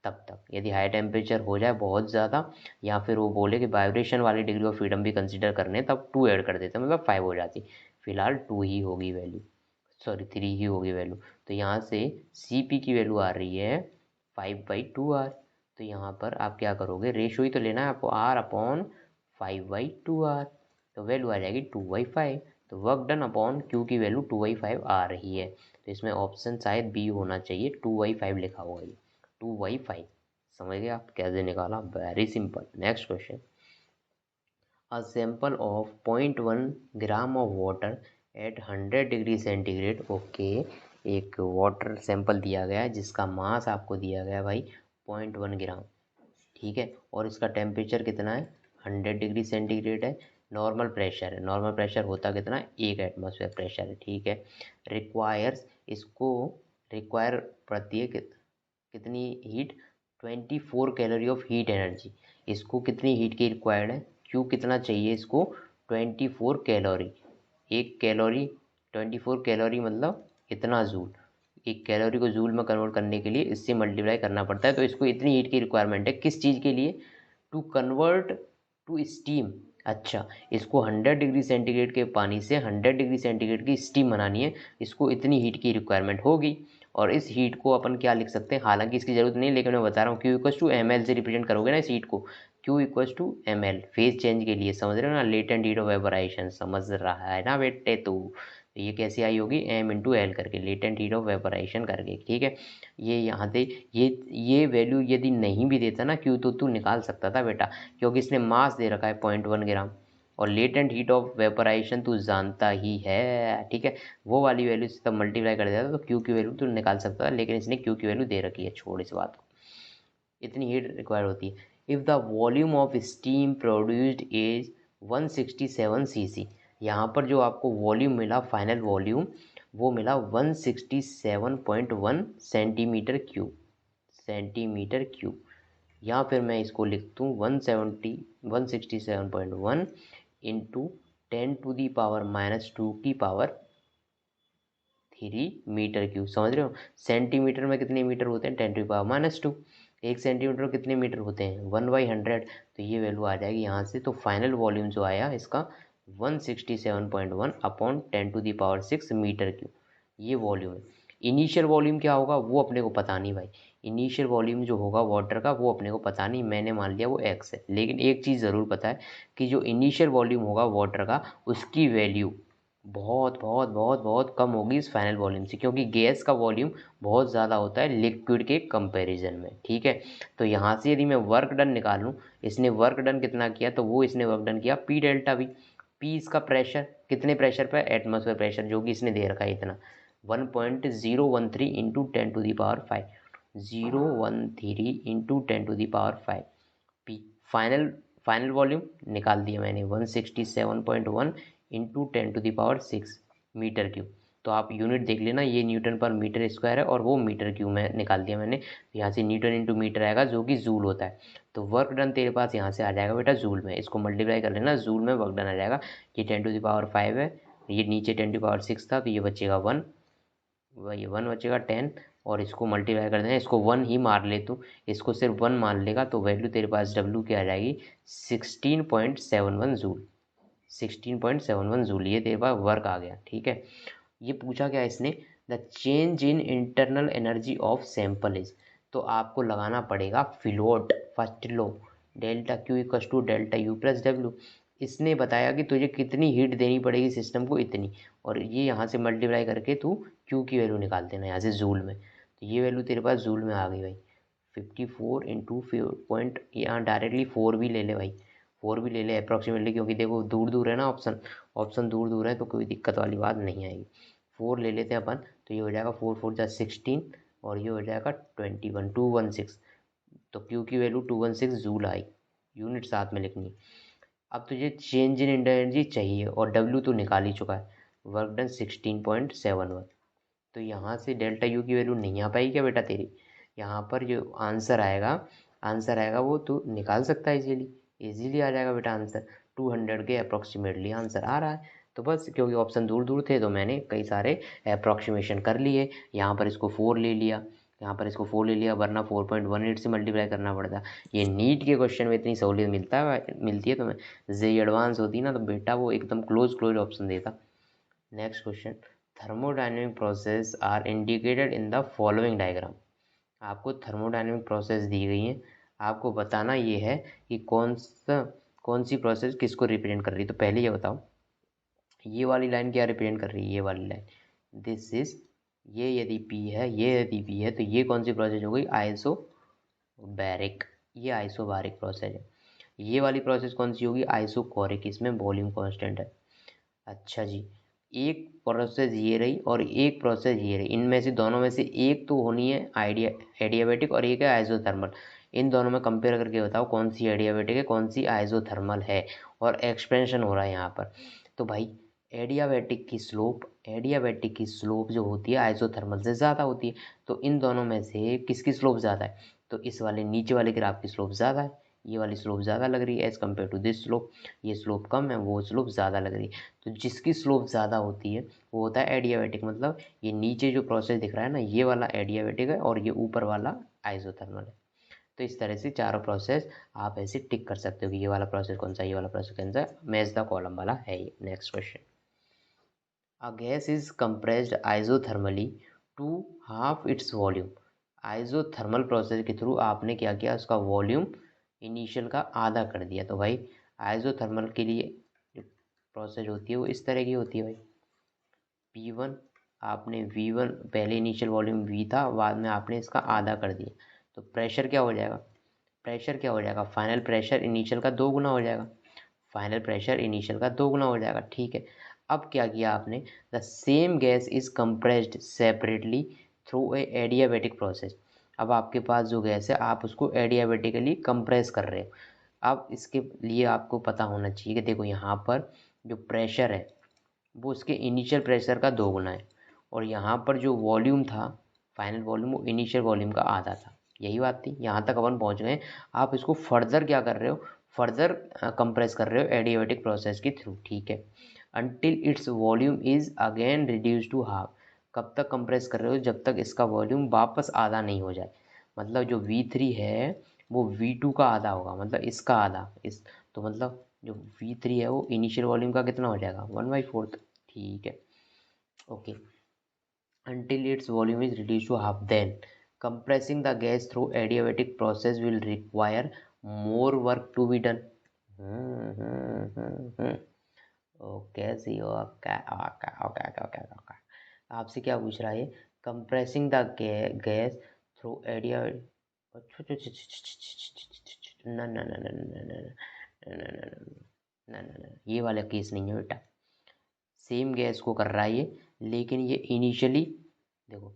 Speaker 1: तब तक। यदि हाई टेम्परेचर हो जाए बहुत ज़्यादा, या फिर वो बोले कि वाइब्रेशन वाली डिग्री ऑफ फ्रीडम भी कंसिडर करने, तब 2 ऐड कर देते, मतलब 5 हो जाती। फिलहाल 2 ही होगी वैल्यू, सॉरी 3 ही होगी वैल्यू। तो यहाँ से CP की वैल्यू आ रही है 5/2R। तो यहाँ पर आप क्या करोगे, रेशियो ही तो लेना है आपको, R अपॉन 5/2R, तो वैल्यू आ जाएगी 2/5। तो वर्क डन अपॉन Q की वैल्यू 2/5 आ रही है, तो इसमें ऑप्शन शायद बी होना चाहिए, 2/5 लिखा हुआ है, 2/5। समझ गए आप कैसे निकाला, very simple. Next question, a sample of 0.1 gram of water at 100 degree centigrade, okay, एक वाटर सैंपल दिया गया है जिसका मास आपको दिया गया है भाई 0.1 ग्राम, ठीक है, और इसका टेम्परेचर कितना है 100 डिग्री सेंटीग्रेड है, नॉर्मल प्रेशर है, नॉर्मल प्रेशर होता कितना है 1 एटमॉस्फेयर प्रेशर है, ठीक है। रिक्वायर्स इसको रिक्वायर प्रत्येक कितनी heat 24 calorie of heat energy, इसको कितनी हीट की रिक्वायर्ड है, क्यों कितना चाहिए इसको 24 कैलोरी, एक कैलोरी 24 कैलोरी मतलब इतना जूल, एक कैलोरी को जूल में कन्वर्ट करने के लिए इससे मल्टीप्लाई करना पड़ता है, तो इसको इतनी हीट की रिक्वायरमेंट है किस चीज़ के लिए, टू कन्वर्ट टू स्टीम। अच्छा, इसको 100 डिग्री सेंटीग्रेड के पानी से 100 डिग्री सेंटीग्रेड की स्टीम बनानी है, इसको इतनी हीट की रिक्वायरमेंट होगी, और इस हीट को अपन क्या लिख सकते हैं, हालांकि इसकी ज़रूरत नहीं, लेकिन मैं बता रहा हूँ Q equals to M L से रिप्रेजेंट करोगे ना इस हीट को, Q equals to M L phase change के लिए, समझ रहे हो ना, लेटेंट हीट ऑफ वेपोराइजेशन, समझ रहा है ना बेटे तो ये कैसे आई होगी एम इंटू एल करके, लेटेंट हीट ऑफ वेपोराइजेशन करके, ठीक है। ये यहाँ से ये वैल्यू यदि नहीं भी देता ना क्यू तो तू निकाल सकता था बेटा, क्योंकि इसने मास दे रखा है 0.1 ग्राम, और लेटेंट हीट ऑफ वेपोराइजेशन तू जानता ही है, ठीक है, वो वाली वैल्यू से तब मल्टीप्लाई कर देता तो क्यू की वैल्यू तू निकाल सकता था, लेकिन इसने क्यू की वैल्यू दे रखी है, छोड़ इस बात को, इतनी हीट रिक्वायर होती है। If the volume of steam produced is 167 cc, यहाँ पर जो आपको वॉल्यूम मिला फाइनल वॉल्यूम वो मिला 167.1 सेंटीमीटर क्यूब, या फिर मैं इसको लिख दूँ 167.1 इंटू 10⁻⁻² की पावर 3 मीटर क्यूब, समझ रहे हो, सेंटीमीटर में कितने मीटर होते हैं 10⁻², एक सेंटीमीटर में कितने मीटर होते हैं 1/100, तो ये वैल्यू आ जाएगी यहाँ से, तो फाइनल वॉल्यूम जो आया इसका 167.1 अपॉन 10⁻6 मीटर क्यूब, ये वॉल्यूम है। इनिशियल वॉल्यूम क्या होगा वो अपने को पता नहीं भाई, इनिशियल वॉल्यूम जो होगा वाटर का वो अपने को पता नहीं, मैंने मान लिया वो x है, लेकिन एक चीज़ ज़रूर पता है कि जो इनिशियल वॉल्यूम होगा वाटर का उसकी वैल्यू बहुत बहुत बहुत बहुत कम होगी इस फाइनल वॉल्यूम से, क्योंकि गैस का वॉल्यूम बहुत ज़्यादा होता है लिक्विड के कंपैरिजन में, ठीक है। तो यहाँ से यदि मैं वर्क डन निकालूँ, इसने वर्क डन कितना किया, तो वो इसने वर्क डन किया पी डेल्टा वी, पी इसका प्रेशर, कितने प्रेशर पर एटमॉस्फेयर प्रेशर जो कि इसने दे रखा है इतना 1.013 into 10⁵, 013 into 10⁵, P final final volume निकाल दिया मैंने 167.1 इंटू 10⁶ मीटर क्यूब, तो आप यूनिट देख लेना, ये न्यूटन पर मीटर स्क्वायर है और वो मीटर क्यूब में निकाल दिया मैंने, यहाँ से न्यूटन इंटू मीटर आएगा जो कि जूल होता है, तो वर्क डन तेरे पास यहाँ से आ जाएगा बेटा जूल में, इसको मल्टीप्लाई कर लेना, जूल में वर्क डन आ जाएगा, ये 10⁵ है, ये नीचे 10⁶ था तो ये बचेगा 1, वही 1 बचेगा 10, और इसको मल्टीप्लाई कर देना, इसको 1 ही मार ले तू, इसको सिर्फ 1 मान लेगा तो वैल्यू तेरे पास W की आ जाएगी 16.71 जूल, 16.71 जूल, ये तेरे पास वर्क आ गया, ठीक है। ये पूछा क्या इसने, the change in internal energy of sample is, तो आपको लगाना पड़ेगा फ्लोट first law, delta Q equals to delta U plus W, इसने बताया कि तुझे कितनी हीट देनी पड़ेगी सिस्टम को इतनी, और ये यहाँ से मल्टीप्लाई करके तू क्यू की वैल्यू निकाल देना यहाँ से जूल में, तो ये वैल्यू तेरे पास जूल में आ गई भाई 54 इंटू पॉइंट, यहाँ डायरेक्टली 4 भी ले ले भाई, 4 भी ले ले अप्रॉक्सीमेटली, क्योंकि देखो दूर दूर है ना ऑप्शन, ऑप्शन दूर दूर है तो कोई दिक्कत वाली बात नहीं आएगी, 4 ले लेते हैं अपन, तो ये हो जाएगा 4 4 जा 16, और ये हो जाएगा 216, तो क्यू की वैल्यू 216 जूल आई, यूनिट साथ में लिखनी। अब तुझे चेंज इन एनर्जी चाहिए और डब्ल्यू तो निकाल ही चुका है, वर्क डन 16.71, तो यहाँ से डेल्टा यू की वैल्यू नहीं आ पाएगी क्या बेटा तेरी, यहाँ पर जो आंसर आएगा वो तू निकाल सकता है इजीली, इजीली आ जाएगा बेटा आंसर, 200 के अप्रॉक्सीमेटली आंसर आ रहा है, तो बस क्योंकि ऑप्शन दूर दूर थे तो मैंने कई सारे अप्रॉक्सीमेशन कर लिए, यहाँ पर इसको 4 ले लिया, यहाँ पर इसको 4 ले लिया, वरना 4.18 से मल्टीप्लाई करना पड़ता, ये नीट के क्वेश्चन में इतनी सहूलियत मिलती है तुम्हें, जे एडवांस होती ना तो बेटा वो एकदम क्लोज ऑप्शन देता। Next question, thermodynamic process are indicated in the following diagram, आपको थर्मोडाइनमिक प्रोसेस दी गई है, आपको बताना ये है कि कौन सी प्रोसेस किसको रिप्रेजेंट कर रही है, तो पहले ये बताओ ये वाली लाइन क्या रिप्रेजेंट कर रही है, ये वाली लाइन, दिस इज, ये यदि P है, ये यदि P है, तो ये कौन सी प्रोसेस हो गई आइसोबैरिक, ये आइसोबारिक प्रोसेस है, ये वाली प्रोसेस कौन सी होगी आइसोकोरिक, इसमें वॉल्यूम कांस्टेंट है। अच्छा जी, एक प्रोसेस ये रही और एक प्रोसेस ये रही, इनमें से दोनों में से एक तो होनी है एडियाबेटिक और एक है आइसोथर्मल। इन दोनों में कंपेयर करके बताओ कौन सी एडियाबेटिक है कौन सी आइसोथर्मल है, और एक्सपेंशन हो रहा है यहाँ पर। तो भाई एडियाबेटिक की स्लोप जो होती है आइसोथर्मल से ज़्यादा होती है। तो इन दोनों में से किसकी स्लोप ज़्यादा है, तो इस वाले नीचे वाले ग्राफ की स्लोप ज़्यादा है, ये वाली स्लोप ज़्यादा लग रही है as compare to this slope. ये स्लोप कम है, वो स्लोप ज़्यादा लग रही है। तो जिसकी स्लोप ज़्यादा होती है वो होता है एडियाबेटिक, मतलब ये नीचे जो प्रोसेस दिख रहा है ना ये वाला एडियाबेटिक है और ये ऊपर वाला आइसोथर्मल है। तो इस तरह से चारों प्रोसेस आप ऐसे टिक कर सकते हो कि ये वाला प्रोसेस कौन सा, ये वाला प्रोसेस कौन सा, मैच द कॉलम वाला है ये। Next question, a gas is compressed isothermally to half its volume. Isothermal process के थ्रू आपने क्या किया, उसका वॉल्यूम इनिशियल का आधा कर दिया। तो भाई आइसोथर्मल के लिए जो प्रोसेस होती है वो इस तरह की होती है भाई, P1 आपने V1 पहले इनिशियल वॉल्यूम V था, बाद में आपने इसका आधा कर दिया। तो प्रेशर क्या हो जाएगा, फाइनल प्रेशर इनिशियल का 2 गुना हो जाएगा, ठीक है। अब क्या किया आपने, the same gas is compressed separately through a adiabatic process. अब आपके पास जो गैस है आप उसको एडियाबेटिकली कंप्रेस कर रहे हो। अब इसके लिए आपको पता होना चाहिए कि देखो यहाँ पर जो प्रेशर है वो उसके इनिशियल प्रेशर का 2 गुना है, और यहाँ पर जो वॉल्यूम था फाइनल वॉल्यूम वो इनिशियल वॉल्यूम का आधा था। यही बात थी, यहाँ तक अपन पहुँच गए। आप इसको फर्दर क्या कर रहे हो, फर्दर कंप्रेस कर रहे हो एडियाबेटिक प्रोसेस के थ्रू, ठीक है। Until its volume is again reduce to half. कब तक कंप्रेस कर रहे हो, जब तक इसका वॉल्यूम वापस आधा नहीं हो जाए। मतलब जो V3 है वो V2 का आधा होगा, मतलब इसका आधा इस, तो मतलब जो V3 है वो इनिशियल वॉल्यूम का कितना हो जाएगा, 1/4, ठीक है। Okay, until its volume is reduced to half, then compressing the gas through adiabatic process will require more work to be done। Okay C okay okay okay okay okay. आपसे क्या पूछ रहा है, कंप्रेसिंग द गैस थ्रू एडिया, ना ना ना ना ना ना ना ना, ये वाला केस नहीं है बेटा। सेम गैस को कर रहा है ये, लेकिन ये इनिशियली देखो,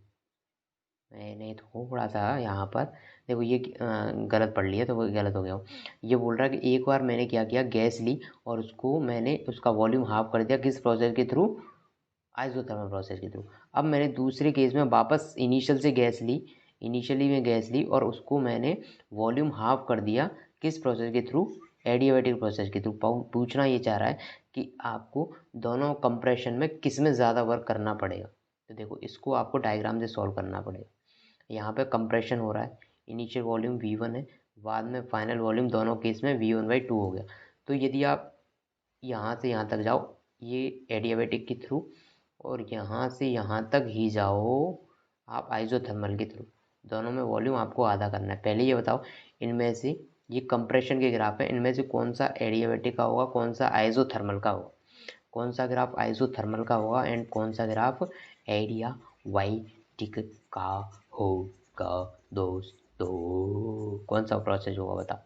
Speaker 1: मैंने थोड़ा सा यहाँ पर देखो ये गलत पढ़ लिया तो वो गलत हो गया हो। ये बोल रहा है कि एक बार मैंने क्या किया, गैस ली और उसको मैंने उसका वॉल्यूम हाफ कर दिया, किस प्रोसेस के थ्रू, आइसोथर्मल प्रोसेस के थ्रू। अब मैंने दूसरे केस में वापस इनिशियल से गैस ली, इनिशियली में गैस ली और उसको मैंने वॉल्यूम हाफ कर दिया, किस प्रोसेस के थ्रू, एडियाबेटिक प्रोसेस के थ्रू। पूछना ये चाह रहा है कि आपको दोनों कंप्रेशन में किस में ज़्यादा वर्क करना पड़ेगा। तो देखो इसको आपको डायग्राम से सॉल्व करना पड़ेगा। यहाँ पे कंप्रेशन हो रहा है, इनिशियल वॉल्यूम V1 है, बाद में फाइनल वॉल्यूम दोनों केस में V1/2 हो गया। तो यदि आप यहाँ से यहाँ तक जाओ, ये एडियाबेटिक के थ्रू, और यहाँ से यहाँ तक ही जाओ आप आइसोथर्मल के थ्रू, दोनों में वॉल्यूम आपको आधा करना है। पहले ये बताओ इनमें से, ये कंप्रेशन के ग्राफ है, इनमें से कौन सा एडियाबेटिक का होगा, कौन सा आइसोथर्मल का होगा, कौन सा ग्राफ आइसोथर्मल का होगा एंड कौन सा ग्राफ एडियाबेटिक का होगा दोस्तों, कौन सा प्रोसेस होगा बताओ,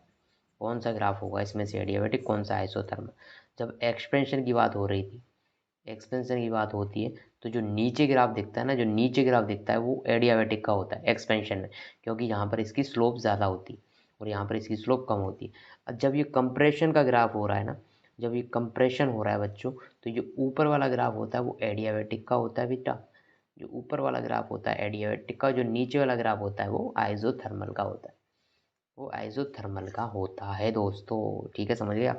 Speaker 1: कौन सा ग्राफ होगा इसमें से एडियाबेटिक, कौन सा आइसोथर्मल। जब एक्सपेंशन की बात हो रही थी, एक्सपेंशन की बात होती है तो जो नीचे ग्राफ दिखता है ना, जो नीचे ग्राफ दिखता है वो एडियाबेटिक का होता है एक्सपेंशन में, क्योंकि यहाँ पर इसकी स्लोप ज़्यादा होती है और यहाँ पर इसकी स्लोप कम होती है। अब जब ये कंप्रेशन का ग्राफ हो रहा है ना, जब ये कंप्रेशन हो रहा है बच्चों, तो जो ऊपर वाला ग्राफ होता है वो एडियाबेटिक का होता है बेटा, जो ऊपर वाला ग्राफ होता है एडियाबेटिक का, जो नीचे वाला ग्राफ होता है वो आइसोथर्मल का होता है, वो आइसोथर्मल का होता है दोस्तों, ठीक है, समझ गया।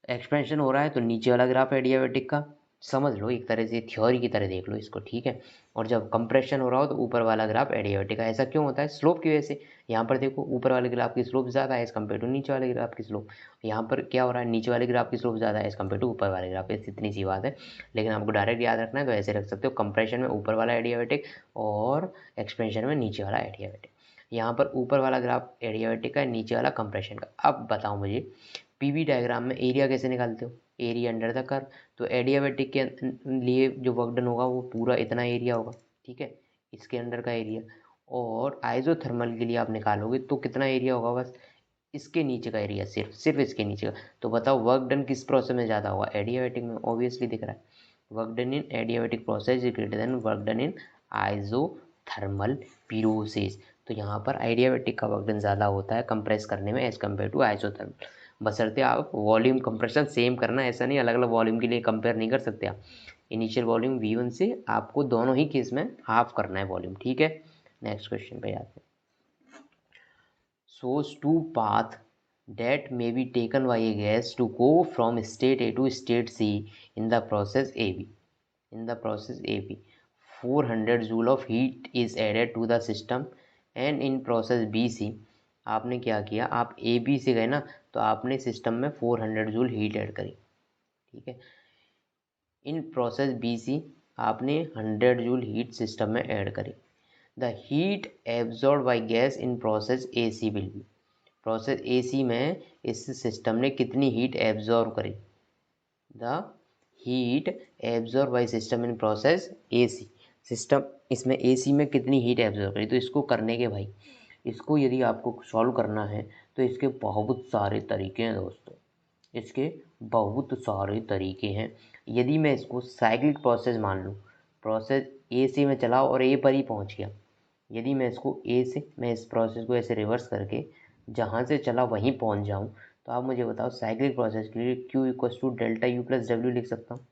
Speaker 1: एक्सपेंशन हो रहा है तो नीचे वाला ग्राफ एडियाबेटिक का, समझ लो एक तरह से थ्योरी की तरह देख लो इसको, ठीक है। और जब कंप्रेशन हो रहा हो तो ऊपर वाला ग्राफ एडियाबेटिक का। ऐसा क्यों होता है, स्लोप की वजह से। यहाँ पर देखो ऊपर वाले ग्राफ की स्लोप ज़्यादा है एज़ कम्पेयर टू नीचे वाले ग्राफ की स्लोप। यहाँ पर क्या हो रहा है, नीचे वाले ग्राफ की स्लोप ज़्यादा है एज़ कम्पेयर टू ऊपर वाले ग्राफ, इतनी सी बात है। लेकिन आपको डायरेक्ट याद रखना है तो ऐसे रख सकते हो, कंप्रेशन में ऊपर वाला एडियाबेटिक और एक्सपेंशन में नीचे वाला एडियाबेटिक। यहाँ पर ऊपर वाला ग्राफ एडियाबेटिक का है, नीचे वाला कंप्रेशन का। अब बताओ मुझे पीवी डायग्राम में एरिया कैसे निकालते हो, एरिया अंडर द कर्व। तो एडियाबेटिक के लिए जो वर्क डन होगा वो पूरा इतना एरिया होगा, ठीक है, इसके अंडर का एरिया। और आइसोथर्मल के लिए आप निकालोगे तो कितना एरिया होगा, बस इसके नीचे का एरिया, सिर्फ इसके नीचे का। तो बताओ वर्क डन किस प्रोसेस में ज़्यादा होगा, एडियाबेटिक में, ऑब्वियसली दिख रहा है। Work done in adiabatic process is greater than work done in isothermal process. तो यहाँ पर एडियाबैटिक का वर्क डन ज़्यादा होता है कंप्रेस करने में एज कम्पेयर टू आइसोथर्मल, बशर्ते आप वॉल्यूम कंप्रेशन सेम करना, ऐसा नहीं अलग अलग वॉल्यूम के लिए कंपेयर नहीं कर सकते आप। इनिशियल वॉल्यूम V1 से आपको दोनों ही केस में हाफ करना है वॉल्यूम, ठीक है। नेक्स्ट क्वेश्चन पे आते हैं। shows two path that may be taken by a gas to go from state A to state C in the process AB. In the process AB, 400 joule of heat is added to the system and in process BC आपने क्या किया, आप AB से गए ना, तो आपने system में 400 जूल हीट ऐड करी, ठीक है। इन प्रोसेस BC आपने 100 जूल हीट सिस्टम में ऐड करी। The heat absorb by gas in process AC will be, process AC में इस सिस्टम ने कितनी हीट एब्जॉर्ब करी। The heat absorb by system in process AC, system इसमें AC में कितनी हीट एब्जॉर्ब करी। तो इसको करने के भाई, इसको यदि आपको सॉल्व करना है तो इसके बहुत सारे तरीके हैं दोस्तों, इसके बहुत सारे तरीके हैं। यदि मैं इसको साइक्लिक प्रोसेस मान लूँ, प्रोसेस A से मैं चला और A पर ही पहुँच गया, यदि मैं इसको A से, मैं इस प्रोसेस को ऐसे रिवर्स करके जहाँ से चला वहीं पहुँच जाऊँ, तो आप मुझे बताओ साइक्लिक प्रोसेस के लिए Q equals to delta U plus W लिख सकता हूँ।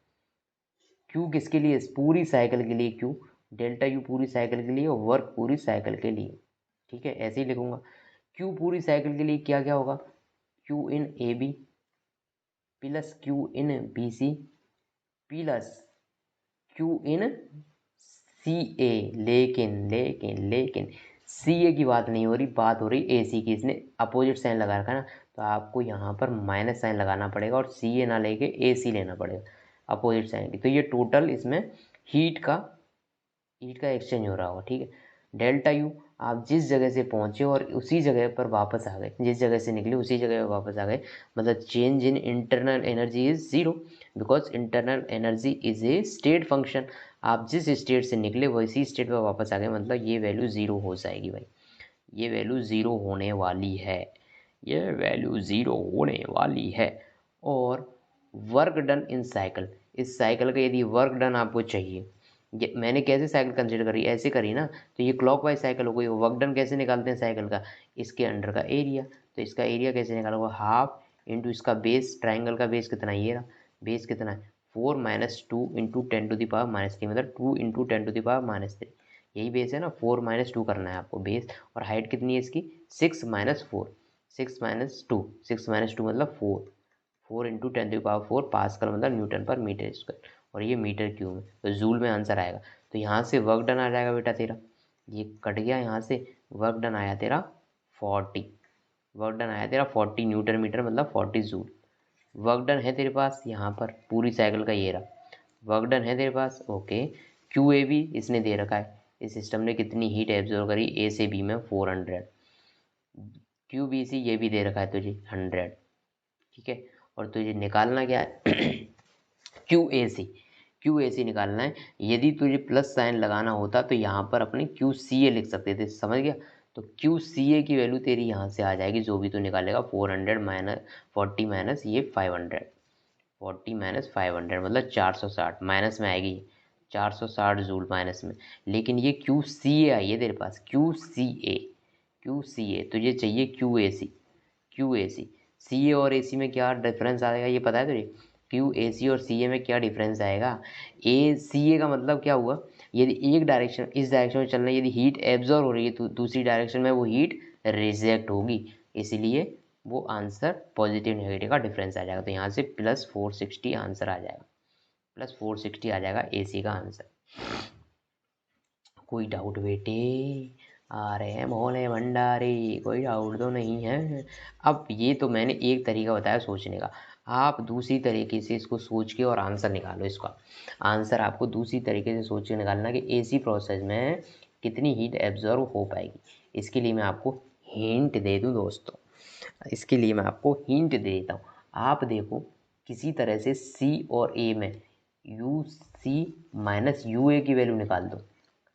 Speaker 1: Q किसके लिए, पूरी साइकिल के लिए Q, डेल्टा U पूरी साइकिल के लिए और वर्क पूरी साइकिल के लिए, ठीक है, ऐसे ही लिखूँगा। Q पूरी साइकिल के लिए क्या क्या होगा, Q इन AB प्लस Q इन BC प्लस Q इन CA। लेकिन CA की बात नहीं हो रही, बात हो रही AC की, इसने अपोजिट साइन लगा रखा है ना, तो आपको यहाँ पर माइनस साइन लगाना पड़ेगा और CA ना लेके AC लेना पड़ेगा अपोजिट साइन की। तो ये टोटल इसमें हीट का एक्सचेंज हो रहा होगा, ठीक है। डेल्टा U, आप जिस जगह से पहुँचे और उसी जगह पर वापस आ गए, जिस जगह से निकले उसी जगह पर वापस आ गए, मतलब change in internal energy is zero, because internal energy is a state function. आप जिस स्टेट से निकले वैसी स्टेट पर वापस आ गए, मतलब ये वैल्यू ज़ीरो हो जाएगी भाई, ये वैल्यू ज़ीरो होने वाली है, ये वैल्यू ज़ीरो होने वाली है। और वर्क डन इन साइकिल, इस साइकिल का यदि वर्क डन आपको चाहिए, ये मैंने कैसे साइकिल कंसिडर करी, ऐसे करी ना, तो ये क्लॉकवाइज साइकिल हो गई। वर्क डन कैसे निकालते हैं साइकिल का, इसके अंडर का एरिया, तो इसका एरिया कैसे निकालोगे, हाफ इंटू इसका बेस, ट्राइंगल का बेस कितना, ये रहा बेस कितना है 4 minus 2 into 10 to the power minus 3, मतलब 2 into 10 to the power minus 3, यही बेस है ना। 4 माइनस 2 करना है आपको बेस, और हाइट कितनी है इसकी 6 माइनस 4, 6 माइनस 2, 6 माइनस 2 मतलब 4 into 10 to the power 4 pascal मतलब न्यूटन पर मीटर स्क्वायर, और ये मीटर क्यूब में, तो जूल में आंसर आएगा। तो यहाँ से वर्क डन आ जाएगा बेटा तेरा, ये कट गया यहाँ से, वर्क डन आया तेरा 40, वर्क डन आया तेरा 40 न्यूटन मीटर मतलब 40 जूल। वर्क डन है तेरे पास यहाँ पर पूरी साइकिल का, ये रहा वर्क डन है तेरे पास, ओके। क्यू ए बी इसने दे रखा है, इस सिस्टम ने कितनी हीट एब्जॉर्ब करी ए से बी में 400, क्यू बी सी ये भी दे रखा है तुझे 100, ठीक है। और तुझे निकालना क्या है क्यू ए सी निकालना है। यदि तुझे प्लस साइन लगाना होता तो यहाँ पर अपने क्यू सी ए लिख सकते थे, समझ गया। तो क्यू सी ए की वैल्यू तेरी यहाँ से आ जाएगी, जो भी तू निकालेगा 400 माइनस 40 माइनस ये 500, 40 माइनस 500 मतलब 460 माइनस में आएगी 460 जूल माइनस में। लेकिन ये क्यू सी ए आई है तेरे पास, क्यू सी ए तुझे चाहिए क्यू ए सी, सी ए और ए सी में क्या डिफरेंस आएगा ये पता है तुझे, क्यू ए सी और सी ए में क्या डिफरेंस आएगा। ए सी ए का मतलब क्या हुआ, यदि एक डायरेक्शन इस डायरेक्शन में चलना, यदि हीट एब्जॉर्ब हो रही है तो दूसरी डायरेक्शन में वो हीट रिजेक्ट होगी, इसलिए वो आंसर पॉजिटिव नेगेटिव का डिफरेंस आ जाएगा। तो यहाँ से प्लस 460 आंसर आ जाएगा, प्लस 460 आ जाएगा ए सी का आंसर। कोई डाउट बेटे, आ रहे हैं भोले भंडारी, कोई डाउट तो नहीं है। अब ये तो मैंने एक तरीका बताया सोचने का, आप दूसरी तरीके से इसको सोच के और आंसर निकालो। इसका आंसर आपको दूसरी तरीके से सोच के निकालना कि एसी प्रोसेस में कितनी हीट एब्जॉर्व हो पाएगी। इसके लिए मैं आपको हिंट दे दूँ दोस्तों, इसके लिए मैं आपको हिंट दे देता हूँ। आप देखो किसी तरह से सी और ए में you see minus U A की वैल्यू निकाल दो,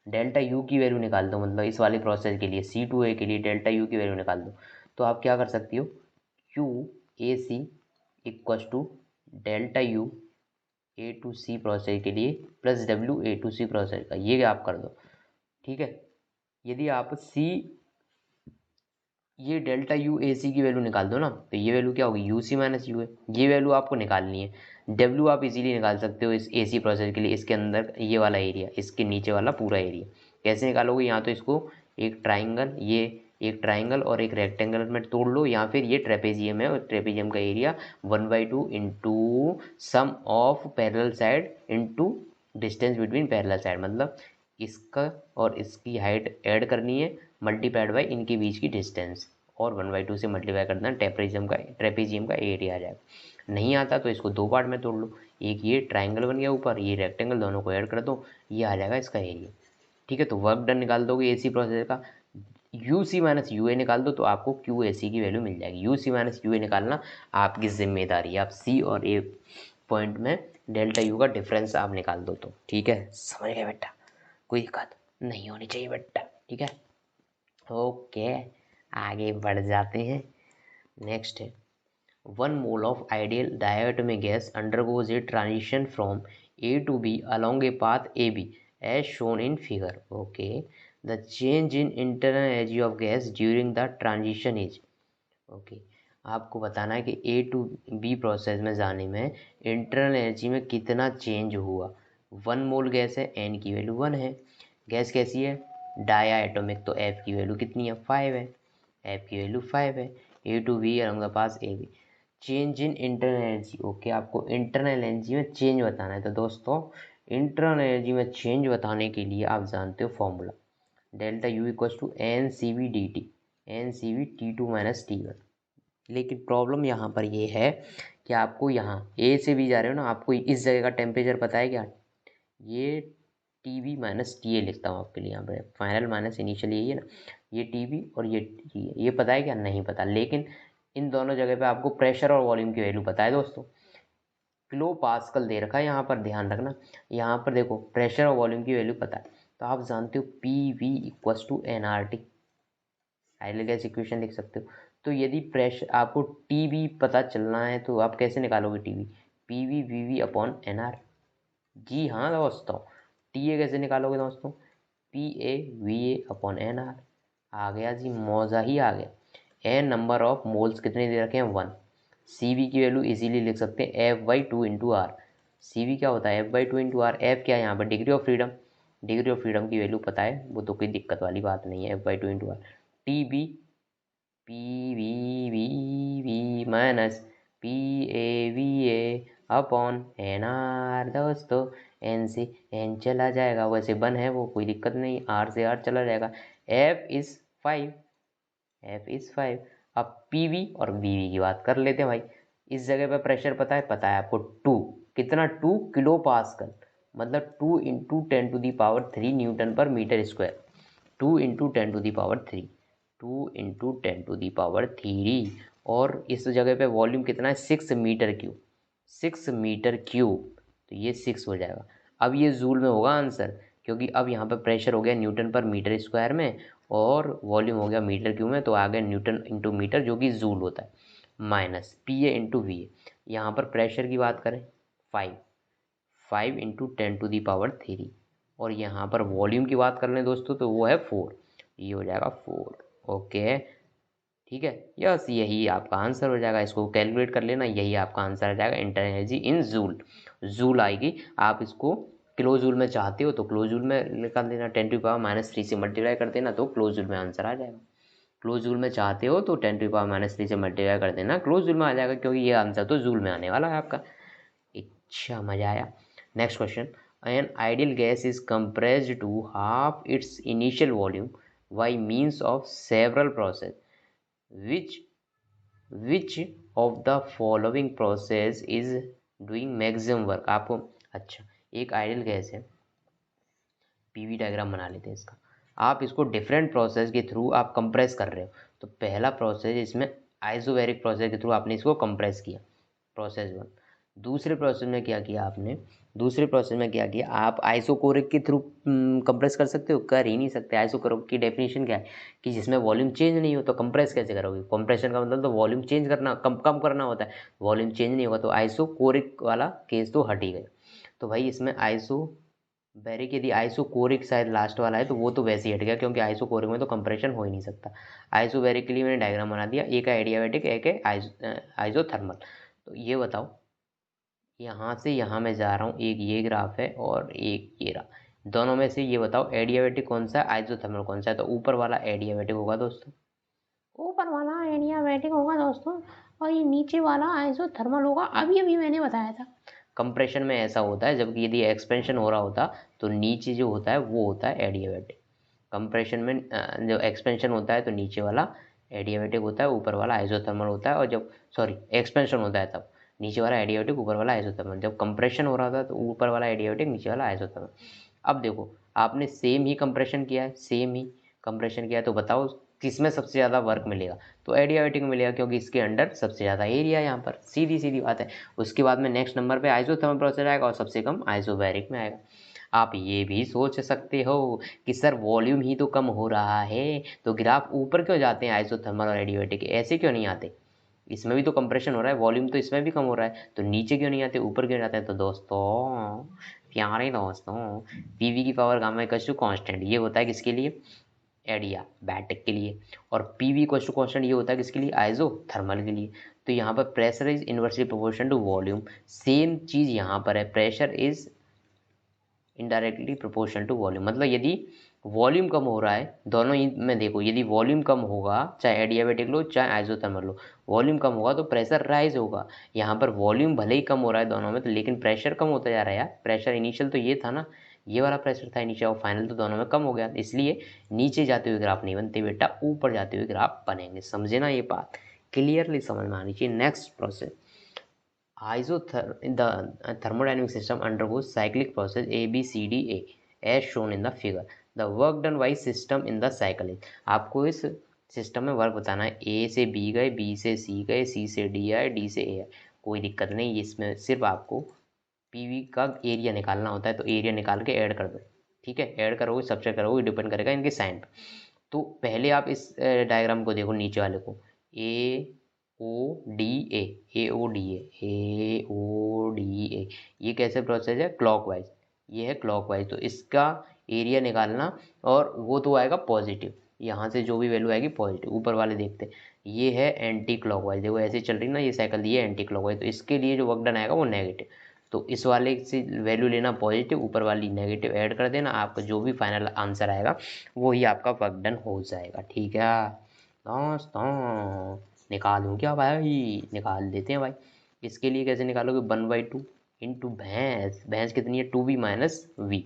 Speaker 1: डेल्टा यू की वैल्यू निकाल दो, मतलब इस वाले प्रोसेस के लिए सी टू ए के लिए डेल्टा यू की वैल्यू निकाल दो। तो आप क्या कर सकती हो, Q A C equals to delta U A2C process के लिए प्लस W A2C प्रोसेस का, ये आप कर दो। ठीक है, यदि आप ये डेल्टा यू ए सी की वैल्यू निकाल दो ना, तो ये वैल्यू क्या होगी, यू सी माइनस यू है। ये वैल्यू आपको निकालनी है। डब्ल्यू आप इजीली निकाल सकते हो इस ए सी प्रोसेस के लिए, इसके अंदर ये वाला एरिया, इसके नीचे वाला पूरा एरिया। कैसे निकालोगे, यहाँ तो इसको एक ट्राइंगल, ये एक ट्राइंगल और एक रेक्टेंगल में तोड़ लो, या फिर ये ट्रेपेजियम है और ट्रेपेजियम का area 1/2 into sum of parallel side into distance between parallel side, मतलब इसका और इसकी हाइट ऐड करनी है मल्टीप्लाइड बाई इनके बीच की डिस्टेंस, और 1/2 से मल्टीप्लाई कर देना, ट्रेपेजियम का एरिया आ जाएगा। नहीं आता तो इसको दो पार्ट में तोड़ लो, एक ये ट्राइंगल बन गया ऊपर, ये रेक्टेंगल, दोनों को ऐड कर दो, ये आ जाएगा इसका एरिया। ठीक है, तो वर्क डन निकाल दोगे ए सी प्रोसेस का, you see minus U A निकाल दो तो आपको क्यू ए सी की वैल्यू मिल जाएगी। You see minus U A निकालना आपकी जिम्मेदारी है, आप सी और ए पॉइंट में डेल्टा यू का डिफरेंस आप निकाल दो तो। ठीक है, समझ गए बेटा, कोई दिक्कत नहीं होनी चाहिए बेटा। ठीक है, ओके, आगे बढ़ जाते हैं। नेक्स्ट है 1 mole of ideal diatomic gas undergoes a transition from A to B along a path AB as shown in figure. Okay, the change in internal energy of gas during the transition is. Okay, आपको बताना है कि ए to be process में जाने में internal energy में कितना change हुआ। 1 मोल गैस है, एन की वैल्यू 1 है। गैस कैसी है, डाया एटोमिक, तो एफ की वैल्यू कितनी है, 5 है। एफ की वैल्यू 5 है। A to B along the path A B, change in internal energy. Okay, आपको इंटरनल एनर्जी में चेंज बताना है। तो दोस्तों इंटरनल एनर्जी में चेंज बताने के लिए आप जानते हो formula, delta U equals to N C V D T, N C V T2 minus T1। लेकिन प्रॉब्लम यहाँ पर ये है कि आपको यहाँ ए से भी जा रहे हो ना, आपको इस जगह का टेम्परेचर पता है क्या, ये T V minus T A लिखता हूँ आपके लिए, यहाँ पर फाइनल माइनस इनिशियल यही है ना, ये टी वी और ये पता है क्या, नहीं पता। लेकिन इन दोनों जगह पे आपको प्रेशर और वॉल्यूम की वैल्यू पता है दोस्तों। किलो पास्कल दे रखा है यहाँ पर, ध्यान रखना, यहाँ पर देखो प्रेशर और वॉल्यूम की वैल्यू पता है। तो आप जानते हो P V equals to N R T, ideal gas equation लिख सकते हो। तो यदि प्रेशर आपको टी वी पता चलना है तो आप कैसे निकालोगे, T V P V V V upon N R. जी हाँ दोस्तों, टी ए कैसे निकालोगे दोस्तों, P A V A upon N R. आ गया जी, मौजा ही आ गया। एन नंबर ऑफ मोल्स कितने दे रखे हैं, 1। सी वी की वैल्यू इजीली लिख सकते हैं F/2 into are. C we क्या होता है, F/2 इंटू आर। एफ क्या है यहाँ पर, degree of freedom, degree of freedom की वैल्यू पता है, वो तो कोई दिक्कत वाली बात नहीं है, F/2 into R. T B P V V V minus P A V A upon N R. दोस्तों एन से एन चला जाएगा, वैसे 1 है वो, कोई दिक्कत नहीं, आर से आर चला जाएगा। F is 5, F is 5। अब पी वी और वी वी की बात कर लेते हैं भाई। इस जगह पे प्रेशर पता है आपको 2, कितना, 2 किलो पास्कल, मतलब 2 into 10⁻³ Newton per metre square, 2 into 10⁻³, 2 into 10⁻³ और इस जगह पे वॉल्यूम कितना है, 6 मीटर क्यूब, 6 मीटर क्यूब, तो ये 6 हो जाएगा। अब ये जूल में होगा आंसर, क्योंकि अब यहाँ पर प्रेशर हो गया न्यूटन पर मीटर स्क्वायर में और वॉल्यूम हो गया मीटर क्यूब में, तो आ गया न्यूटन इंटू मीटर जो कि जूल होता है, minus P A into V A. यहाँ पर प्रेशर की बात करें 5 इंटू 10⁻³ और यहाँ पर वॉल्यूम की बात कर लें दोस्तों तो वो है 4, ये हो जाएगा 4। ओके ठीक है, यस यही आपका आंसर हो जाएगा, इसको कैलकुलेट कर लेना, यही आपका आंसर आ जाएगा। Internal energy in joule, joule आएगी। आप इसको किलो जूल में चाहते हो तो किलो जूल में निकाल देना, 10⁻³ से मल्टीप्लाई कर देना तो किलो जूल में आंसर आ जाएगा। किलो जूल में चाहते हो तो 10⁻³ से मल्टीप्लाई कर देना, किलो जूल में आ जाएगा, क्योंकि ये आंसर तो जूल में आने वाला है आपका। अच्छा, मजा आया। Next question, an ideal gas is compressed to half its initial volume by means of several process, which of the following process is doing maximum work। आपको अच्छा, एक आइडियल गैस है, पीवी डायग्राम बना लेते हैं इसका। आप इसको डिफरेंट प्रोसेस के थ्रू आप कंप्रेस कर रहे हो, तो पहला प्रोसेस इसमें आइसोबैरिक प्रोसेस के थ्रू आपने इसको कंप्रेस किया, प्रोसेस 1। दूसरे प्रोसेस में क्या किया आपने, दूसरे प्रोसेस में क्या किया, आप आइसोकोरिक के थ्रू कंप्रेस कर सकते हो, कर ही नहीं सकते। आइसोकोरिक की डेफिनेशन क्या है कि जिसमें वॉल्यूम चेंज नहीं हो, तो कंप्रेस कैसे करोगे, कंप्रेशन का मतलब तो वॉल्यूम चेंज करना, कम करना होता है, वॉल्यूम चेंज नहीं होगा, तो आइसोकोरिक वाला केस तो हट ही गया। तो भाई इसमें आइसोबैरिक, यदि आइसोकोरिक शायद लास्ट वाला है तो वो तो वैसे ही हट गया, क्योंकि आइसोकोरिक में तो कंप्रेशन हो ही नहीं सकता। आइसोबैरिक के लिए मैंने डायग्राम बना दिया, एक है एडियाबैटिक, एक है आइसोथर्मल। तो ये बताओ, यहाँ से यहाँ मैं जा रहा हूँ, एक ये ग्राफ है और एक ये रहा, दोनों में से ये बताओ एडियाबैटिक कौन सा है, आइसोथर्मल कौन सा है। तो ऊपर वाला एडियाबैटिक होगा दोस्तों, ऊपर वाला एडियाबैटिक होगा दोस्तों, और ये नीचे वाला आइसोथर्मल होगा। अभी अभी मैंने बताया था कंप्रेशन में ऐसा होता है, जबकि यदि एक्सपेंशन हो रहा होता तो नीचे जो होता है वो होता है एडियाबैटिक। कंप्रेशन में जो एक्सपेंशन होता है तो नीचे वाला एडियाबैटिक होता है, ऊपर वाला आइसोथर्मल होता है। और जब एक्सपेंशन होता है तब नीचे वाला एडियाबैटिक, ऊपर वाला आइसोथर्मल। जब कंप्रेशन हो रहा था तो ऊपर वाला एडियाबैटिक, नीचे वाला आइसोथर्मल। अब देखो, आपने सेम ही कंप्रेशन किया है, सेम ही कंप्रेशन किया है, तो बताओ किसमें सबसे ज़्यादा वर्क मिलेगा। तो एडियाबैटिक में मिलेगा, क्योंकि इसके अंडर सबसे ज़्यादा एरिया है यहाँ पर, सीधी सीधी बात है। उसके बाद में नेक्स्ट नंबर पे आइसोथर्मल प्रोसेस आएगा और सबसे कम आइसोबैरिक में आएगा। आप ये भी सोच सकते हो कि सर वॉल्यूम ही तो कम हो रहा है, तो ग्राफ ऊपर क्यों जाते हैं आइसोथर्मल और एडियाबैटिक, ऐसे क्यों नहीं आते। इसमें भी तो कंप्रेशन हो रहा है, वॉल्यूम तो इसमें भी कम हो रहा है, तो नीचे क्यों नहीं आते, ऊपर क्यों जाते हैं। तो दोस्तों, प्यारे दोस्तों, पीवी की power gamma equals to constant, ये होता है किसके लिए, एडियाबैटिक के लिए। और पीवी इक्वल्स टू कांस्टेंट ये होता है किसके लिए, आइसोथर्मल के लिए। तो यहाँ पर pressure is inversely proportional to volume, same चीज़ यहाँ पर है, pressure is indirectly proportional to volume. मतलब यदि वॉल्यूम कम हो रहा है, दोनों ही में देखो, यदि वॉल्यूम कम होगा, चाहे एडियाबैटिक लो चाहे आइसोथर्मल लो, वॉल्यूम कम होगा तो प्रेशर राइज होगा। यहाँ पर वॉल्यूम भले ही कम हो रहा है दोनों में, तो लेकिन प्रेशर कम होता जा रहा है यार। प्रेशर इनिशियल तो ये था ना, ये वाला प्रेशर था इनिशियल, और फाइनल तो दोनों में कम हो गया, इसलिए नीचे जाते हुए ग्राफ नहीं बनते बेटा, ऊपर जाते हुए ग्राफ बनेंगे। समझे ना, ये बात क्लियरली समझ में आनी चाहिए। Next process, the thermodynamic system undergoes cyclic process A, B, C, D, A as shown in the figure. The work done by system in the cycle is, आपको इस सिस्टम में वर्क बताना है। A से B गए, B से C गए, C से D आए, D से A आए, कोई दिक्कत नहीं, इसमें सिर्फ आपको PV का एरिया निकालना होता है। तो एरिया निकाल के ऐड कर दो, ठीक है, ऐड करोगे सब्ट्रैक्ट करोगे, डिपेंड करेगा इनके साइन पे। तो पहले आप इस डायग्राम को देखो, नीचे वाले को, A O D A O D A O D A, ये कैसे प्रोसेस है, क्लॉकवाइज, ये है क्लॉकवाइज। तो इसका एरिया निकालना, और वो तो आएगा पॉजिटिव, यहाँ से जो भी वैल्यू आएगी पॉजिटिव। ऊपर वाले देखते, ये है एंटी क्लॉकवाइज, देखो ऐसे चल रही ना ये साइकिल, ये एंटी क्लॉकवाइज, तो इसके लिए जो वर्क डन आएगा वो नेगेटिव। तो इस वाले से वैल्यू लेना पॉजिटिव, ऊपर वाली नेगेटिव ऐड कर देना, आपका जो भी फाइनल आंसर आएगा वही आपका वर्क डन हो जाएगा। ठीक है दोस्तों, निकालूँ क्या भाई, निकाल देते हैं भाई। इसके लिए कैसे निकालोगे, 1/2 इंटू भैंस, भैंस कितनी है, 2v minus V,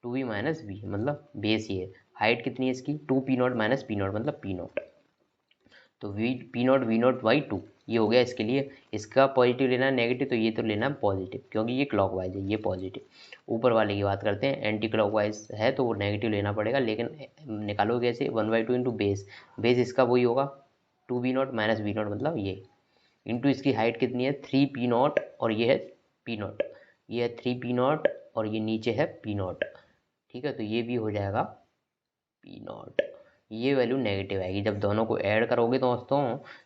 Speaker 1: 2v minus V मतलब बेस ये है। हाइट कितनी है इसकी, 2p0 माइनस p0 मतलब p0, तो वी p0 v0/2 ये हो गया इसके लिए। इसका पॉजिटिव लेना है नेगेटिव, तो ये तो लेना है पॉजिटिव, क्योंकि ये क्लॉकवाइज है, ये पॉजिटिव। ऊपर वाले की बात करते हैं, एंटी क्लॉकवाइज है तो वो नेगेटिव लेना पड़ेगा, लेकिन निकालोगे कैसे, 1/2 इंटू बेस, बेस इसका वही होगा 2v0 माइनस v0 मतलब ये, इंटू इसकी हाइट कितनी है 3p0, और ये है p0, ये है 3p0 और ये नीचे है p0, ठीक है। तो ये भी हो जाएगा p0, ये वैल्यू नेगेटिव आएगी। जब दोनों को ऐड करोगे दोस्तों,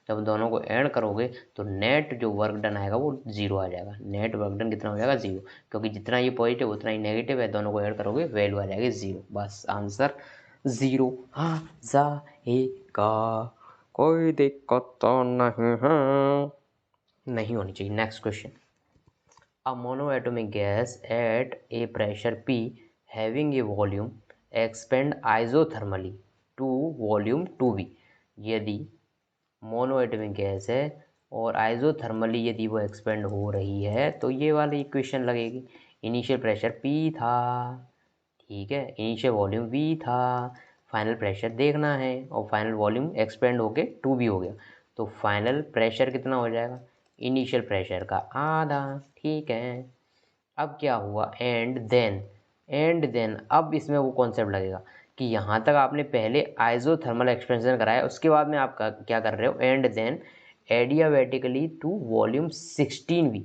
Speaker 1: जब दोनों को ऐड करोगे तो नेट जो वर्क डन आएगा वो 0 आ जाएगा। नेट वर्क डन कितना हो जाएगा, 0, क्योंकि जितना ये पॉजिटिव उतना ही नेगेटिव है, दोनों को ऐड करोगे वैल्यू आ जाएगी 0, बस आंसर 0 आ जाएगा, कोई दिक्कत तो नहीं है, नहीं होनी चाहिए। Next question, a monoatomic gas at a pressure P having a volume expand isothermally to volume 2V। यदि मोनोएटमिक गैस है और आइसोथर्मली यदि वो एक्सपेंड हो रही है तो ये वाली इक्वेशन लगेगी। इनिशियल प्रेशर P था, ठीक है, इनिशियल वॉल्यूम V था, फाइनल प्रेशर देखना है, और फाइनल वॉल्यूम एक्सपेंड होके 2V हो गया, तो फाइनल प्रेशर कितना हो जाएगा, इनिशियल प्रेशर का आधा, ठीक है। अब क्या हुआ, एंड देन अब इसमें वो कॉन्सेप्ट लगेगा कि यहाँ तक आपने पहले आइसोथर्मल एक्सपेंशन कराया, उसके बाद में आप क्या कर रहे हो, and then adiabatically to volume 16V।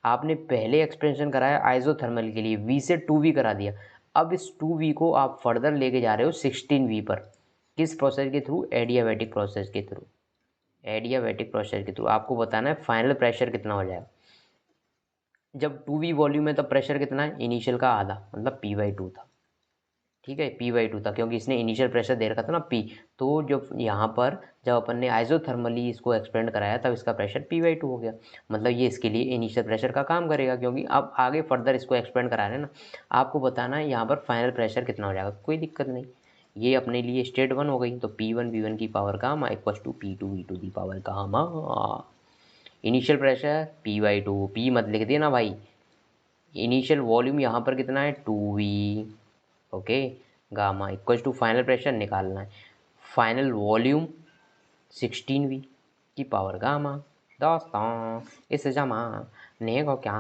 Speaker 1: आपने पहले एक्सपेंशन कराया आइसोथर्मल के लिए, V से 2V करा दिया, अब इस 2V को आप फर्दर लेके जा रहे हो 16V पर। किस प्रोसेस के थ्रू, एडियाबैटिक प्रोसेस के थ्रू, एडियाबैटिक प्रोसेस के थ्रू। आपको बताना है फाइनल प्रेशर कितना हो जाएगा। जब 2V वॉल्यूम है तब प्रेशर कितना है, इनिशियल का आधा, मतलब P/2 था। ठीक है, P/2 था, क्योंकि इसने इनिशियल प्रेशर दे रखा था ना P। तो जब यहाँ पर जब अपन ने आइसोथर्मली इसको एक्सपेंड कराया तब इसका प्रेशर P/2 हो गया। मतलब ये इसके लिए इनिशियल प्रेशर का काम करेगा, क्योंकि अब आगे फर्दर इसको एक्सपेंड करा रहे हैं ना, आपको बताना है यहाँ पर फाइनल प्रेशर कितना हो जाएगा। कोई दिक्कत नहीं, ये अपने लिए स्टेट 1 हो गई। तो P1 की power gamma equal to P2 की power gamma. Initial pressure P/2, P मत लिख देना भाई। इनिशियल वॉल्यूम यहाँ पर कितना है 2V, okay. Gamma equal to final pressure निकालना है, फाइनल वॉल्यूम 16V की पावर गामा। दोस्तों इस जमाने को क्या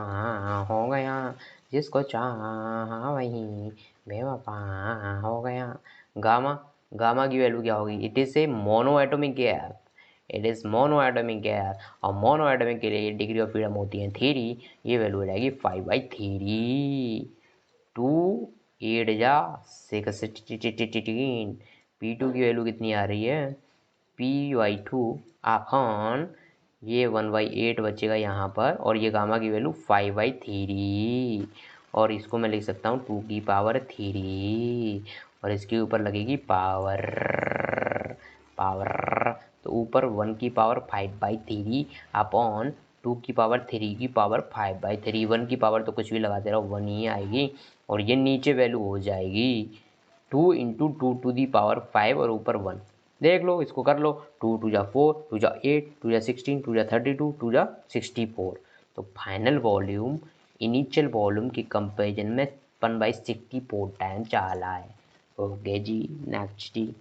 Speaker 1: हो गया, जिसको चाहा वही बेवफा हो गया। गामा, गामा की वैल्यू क्या होगी, it is a mono atomic gas, it is mono atomic gas. और मोनो एटॉमिक के लिए डिग्री ऑफ फ्रीडम होती है 3, ये वैल्यू हो जाएगी 5/3। 2 8 जा 16, P2 की वैल्यू कितनी आ रही है, P/2 अपॉन ये 1/8 बचेगा यहाँ पर, और ये गामा की वैल्यू 5/3, और इसको मैं लिख सकता हूँ 2 की पावर 3, और इसके ऊपर लगेगी पावर, तो ऊपर 1 की पावर 5/3 अपॉन 2 की पावर 3 की पावर 5/3। 1 की पावर तो कुछ भी लगाते रहो 1 ही आएगी, और ये नीचे वैल्यू हो जाएगी 2 × 2 टू दी पावर 5 और ऊपर 1। देख लो, इसको कर लो, 2 2 जा 4, 2 जा 8, 2 जा 16, 2 जा 32, 2 जा 64। तो फाइनल वॉल्यूम इनिशियल वॉल्यूम के कंपेरिजन में 1/64 टाइम चला है। ओके जी, नेक्स्ट जी।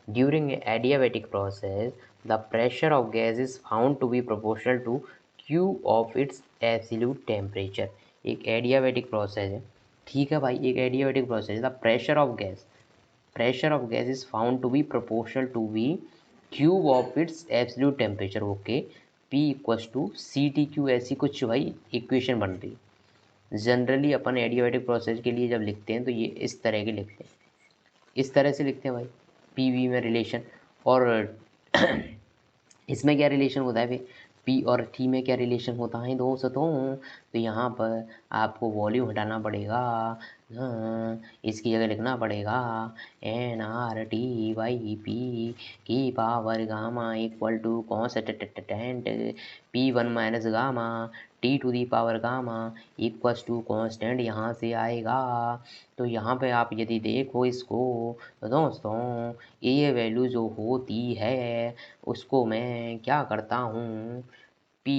Speaker 1: During a adiabatic process, the pressure of gas is found to be proportional to Q of its absolute temperature। एक एडियाबेटिक प्रोसेस है, ठीक है भाई, एक एडियाबेटिक प्रोसेस है। The pressure of gas is found to be proportional to V cube of its absolute temperature। Okay, P equals to CTQ, ऐसी कुछ भाई इक्वेशन बन रही है। जनरली अपन एडियाबेटिक प्रोसेस के लिए जब लिखते हैं तो ये इस तरह के लिखते हैं, इस तरह से लिखते हैं भाई, PV में रिलेशन। और इसमें क्या रिलेशन होता है फिर, P और T में क्या रिलेशन होता है दोस्तों, तो यहाँ पर आपको वॉल्यूम हटाना पड़ेगा। इसकी जगह लिखना पड़ेगा NRT/P की power gamma equal to constant P1 minus gamma T to the power gamma equals to constant यहाँ से आएगा। तो यहाँ पे आप यदि देखो इसको तो दोस्तों, ये वैल्यू जो होती है उसको मैं क्या करता हूँ, P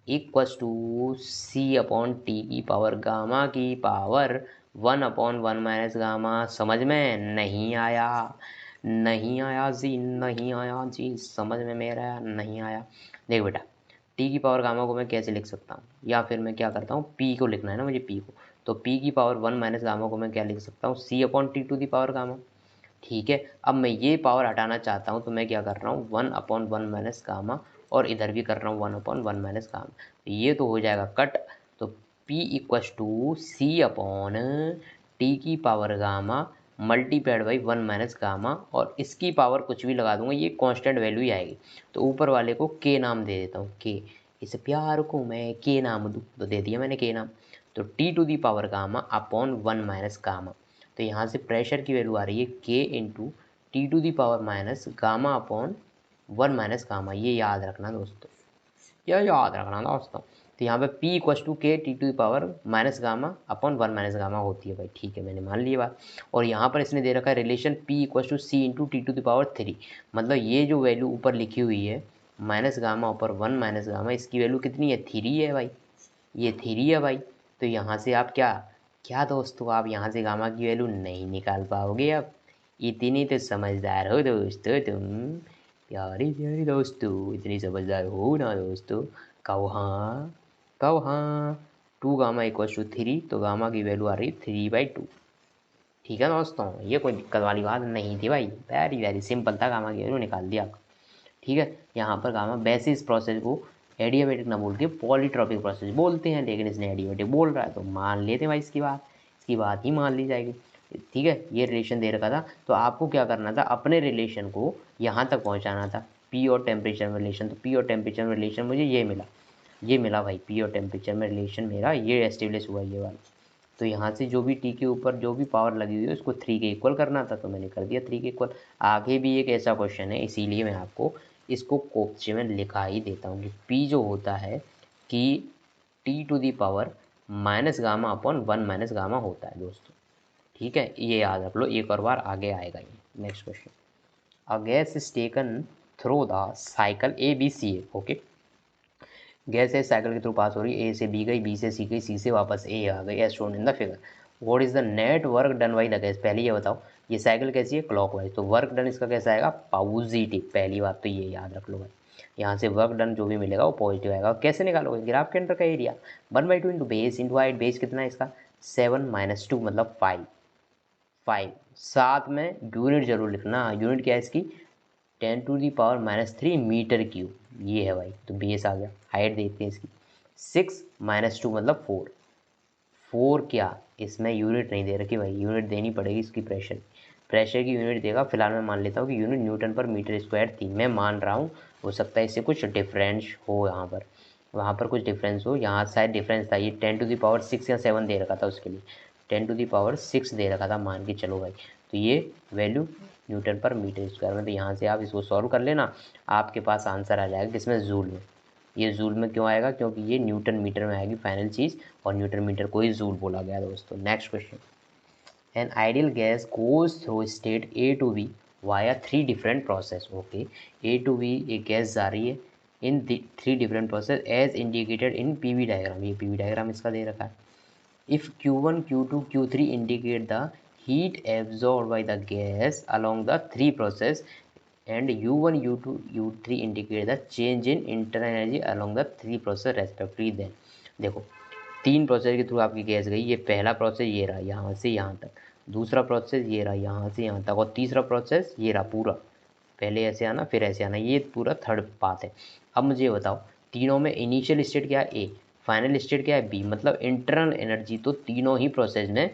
Speaker 1: इक्वल्स टू C/T की पावर गामा की पावर 1/1 माइनस गामा। समझ में नहीं आया, नहीं आया जी, नहीं आया जी, समझ में मेरा नहीं आया। देख बेटा, T की पावर गामा को मैं कैसे लिख सकता हूँ, या फिर मैं क्या करता हूँ, P को लिखना है ना मुझे, P को, तो P की पावर 1 माइनस गामा को मैं क्या लिख सकता हूँ, C/T to the power gamma. ठीक है, अब मैं ये पावर हटाना चाहता हूँ तो मैं क्या कर रहा हूँ, 1/1 माइनस गामा, और इधर भी कर रहा हूँ 1/1 माइनस गामा। तो ये तो हो जाएगा कट। तो P इक्वल्स टू C/T की power gamma multiplied by 1 minus gamma, और इसकी पावर कुछ भी लगा दूंगा, ये कांस्टेंट वैल्यू ही आएगी। तो ऊपर वाले को K नाम दे देता हूँ, K, इस प्यार को मैं K नाम दूँ, तो दे दिया मैंने K नाम। तो T to the power gamma upon 1 minus gamma. तो यहाँ से प्रेशर की वैल्यू आ रही है K into T to the power minus gamma upon 1 minus gamma. ये याद रखना दोस्तों, ये याद रखना दोस्तों। तो यहाँ पे P equals to K T to the power minus gamma upon 1 minus gamma होती है भाई। ठीक है, मैंने मान लिया बात। और यहाँ पर इसने दे रखा है relation P equals to C into T to the power 3। मतलब ये जो वैल्यू ऊपर लिखी हुई है माइनस गामा ऊपर 1 माइनस गामा, इसकी वैल्यू कितनी है, 3 है भाई, ये 3 है भाई। तो यहाँ से आप क्या क्या दोस्तों, आप यहाँ से गामा की वैल्यू नहीं निकाल पाओगे। अब इतनी तो समझदार हो दोस्तों तुम, प्यारी प्यारी दोस्तों, इतनी समझदार हो ना दोस्तों। कहो हाँ, कहो हाँ। 2 गामा इक्वल्स टू 3, तो गामा की वैल्यू आ रही है 3/2। ठीक है दोस्तों, ये कोई दिक्कत वाली बात नहीं थी भाई, वेरी वेरी सिंपल था, गामा की वैल्यू निकाल दिया। ठीक है, यहाँ पर गामा, वैसे इस प्रोसेस को एडियाबेटिक ना बोल के पॉलीट्रॉपिक प्रोसेस बोलते हैं, लेकिन इसने एडियाबेटिक बोल रहा है तो मान लेते हैं भाई, इसकी बात ही मान ली जाएगी। ठीक है, ये रिलेशन दे रखा था, तो आपको क्या करना था, अपने रिलेशन को यहाँ तक पहुँचाना था, P और टेम्परेचर में रिलेशन। तो P और टेम्परेचर में रिलेशन मुझे ये मिला, ये मिला भाई, पी और टेम्परेचर में रिलेशन मेरा ये एस्टेब्लिश हुआ ये वाला। तो यहाँ से जो भी टी के ऊपर जो भी पावर लगी हुई है उसको 3 के इक्वल करना था, तो मैंने कर दिया 3 के इक्वल। आगे भी एक ऐसा क्वेश्चन है, इसीलिए मैं आपको इसको कोप्चे में लिखा ही देता हूँ कि पी जो होता है कि T to the power minus gamma upon 1 minus gamma होता है दोस्तों, ठीक है, ये याद रख लो, एक और बार आगे आएगा ये। Next question, a gas is taken through the cycle A B C A, okay, gas इस साइकिल के थ्रू पास हो रही है, ए से बी गई, बी से सी गई, सी से वापस ए आ गई, as shown in the figure. What is the net work done by the gas, पहले ये बताओ, ये साइकिल कैसी है क्लॉकवाइज, तो वर्क डन इसका कैसा आएगा पॉजिटिव, पहली बात तो ये याद रख लो भाई, यहाँ से वर्क डन जो भी मिलेगा वो पॉजिटिव आएगा। कैसे निकालोगे, ग्राफ के अंदर का area 1/2 into base into height, base कितना है इसका 7 - 2 मतलब 5, साथ में यूनिट जरूर लिखना, यूनिट क्या है इसकी 10⁻³ मीटर क्यूब, ये है भाई, तो बेस आ गया। हाइट देखते हैं इसकी 6 - 2 मतलब 4 क्या, इसमें यूनिट नहीं दे रखी भाई, यूनिट देनी पड़ेगी इसकी प्रेशर की यूनिट देगा। फिलहाल मैं मान लेता हूँ कि unit Newton per metre square थी, मैं मान रहा हूँ, हो सकता है इससे कुछ डिफरेंस हो, यहाँ पर वहाँ पर कुछ डिफरेंस हो, यहाँ शायद डिफरेंस था, ये 10⁻6 या 7 दे रखा था, उसके लिए 10⁻6 दे रखा था, मान के चलो भाई, तो ये value Newton per metre square में, तो यहाँ से आप इसको सॉल्व कर लेना, आपके पास आंसर आ जाएगा किसमें जूल में। ये जूल में क्यों आएगा, क्योंकि ये न्यूटन मीटर में आएगी फाइनल चीज़, और न्यूटन मीटर को ही जूल बोला गया दोस्तों। Next question, an ideal gas goes through state A to B via 3 different process, okay, A to B एक गैस जा रही है in 3 different process as indicated in PV diagram, ये पीवी डायग्राम इसका दे रखा है। If Q1, Q2, Q3 indicate the heat absorbed by the gas along the 3 process and U1, U2, U3 indicate the change in internal energy along the 3 process respectively, then देखो 3 process के through आपकी gas गई, ये पहला process ये रहा यहाँ से यहाँ तक, दूसरा प्रोसेस ये रहा यहाँ से यहाँ तक, और तीसरा प्रोसेस ये रहा पूरा, पहले ऐसे आना फिर ऐसे आना, ये पूरा थर्ड पाथ है। अब मुझे बताओ तीनों में इनिशियल स्टेट क्या है ए, फाइनल स्टेट क्या है बी, मतलब इंटरनल एनर्जी तो तीनों ही प्रोसेस में,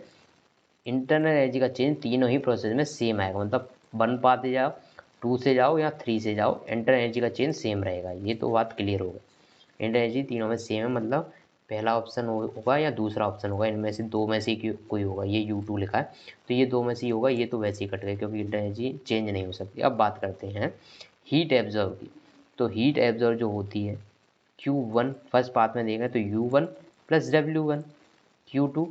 Speaker 1: इंटरनल एनर्जी का चेंज तीनों ही प्रोसेस में सेम आएगा, मतलब 1 पाथ से जाओ 2 से जाओ या 3 से जाओ, इंटरनल एनर्जी का चेंज सेम रहेगा, ये तो बात क्लियर होगा। इंटरनल एनर्जी तीनों में सेम है, मतलब पहला ऑप्शन होगा या दूसरा ऑप्शन होगा, इनमें से दो में से कोई होगा, ये U2 लिखा है तो ये दो में से ही होगा, ये तो वैसे ही कट गए क्योंकि इंटरनल एनर्जी चेंज नहीं हो सकती। अब बात करते हैं हीट एब्जॉर्ब की, तो हीट एब्जॉर्ब जो होती है Q1 फर्स्ट पाथ में देंगे तो U1 + W1, Q2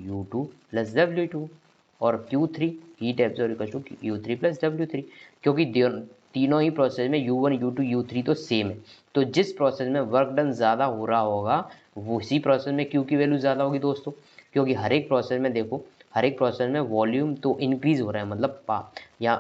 Speaker 1: U2 + W2, और Q3 heat absorb equal to U3 + W3, क्योंकि तीनों ही प्रोसेस में U1 U2 U3 तो सेम है, तो जिस प्रोसेस में वर्क डन ज़्यादा हो रहा होगा उसी प्रोसेस में Q की वैल्यू ज़्यादा होगी दोस्तों, क्योंकि हर एक प्रोसेस में देखो, हर एक प्रोसेस में वॉल्यूम तो इंक्रीज़ हो रहा है, मतलब या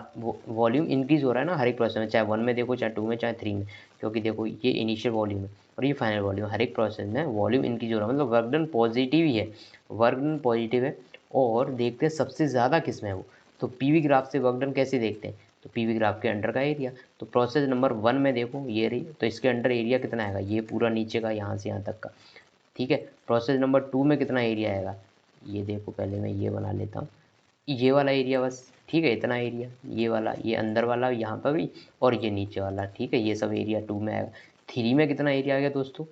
Speaker 1: वॉल्यूम इंक्रीज़ हो रहा है ना हर एक प्रोसेस में, चाहे 1 में देखो, चाहे 2 में, चाहे 3 में, क्योंकि देखो ये इनिशियल वॉल्यूम है और ये फाइनल वॉल्यूम, हर एक प्रोसेस में वॉल्यूम इंक्रीज हो रहा है, मतलब वर्क डन पॉजिटिव ही है, वर्क डन पॉजिटिव है। और देखते हैं सबसे ज़्यादा किस में है वो, तो पीवी ग्राफ से वर्क डन कैसे देखते हैं, तो पीवी ग्राफ के अंडर का एरिया, तो प्रोसेस नंबर 1 में देखो ये रही, तो इसके अंडर एरिया कितना आएगा, ये पूरा नीचे का यहाँ से यहाँ तक का, ठीक है। प्रोसेस नंबर 2 में कितना एरिया आएगा, ये देखो पहले मैं ये बना लेता हूँ, ये वाला एरिया बस, ठीक है, इतना एरिया, ये वाला, ये अंदर वाला यहाँ पर भी, और ये नीचे वाला, ठीक है, ये सब एरिया 2 में आएगा। 3 में कितना एरिया आ गया दोस्तों,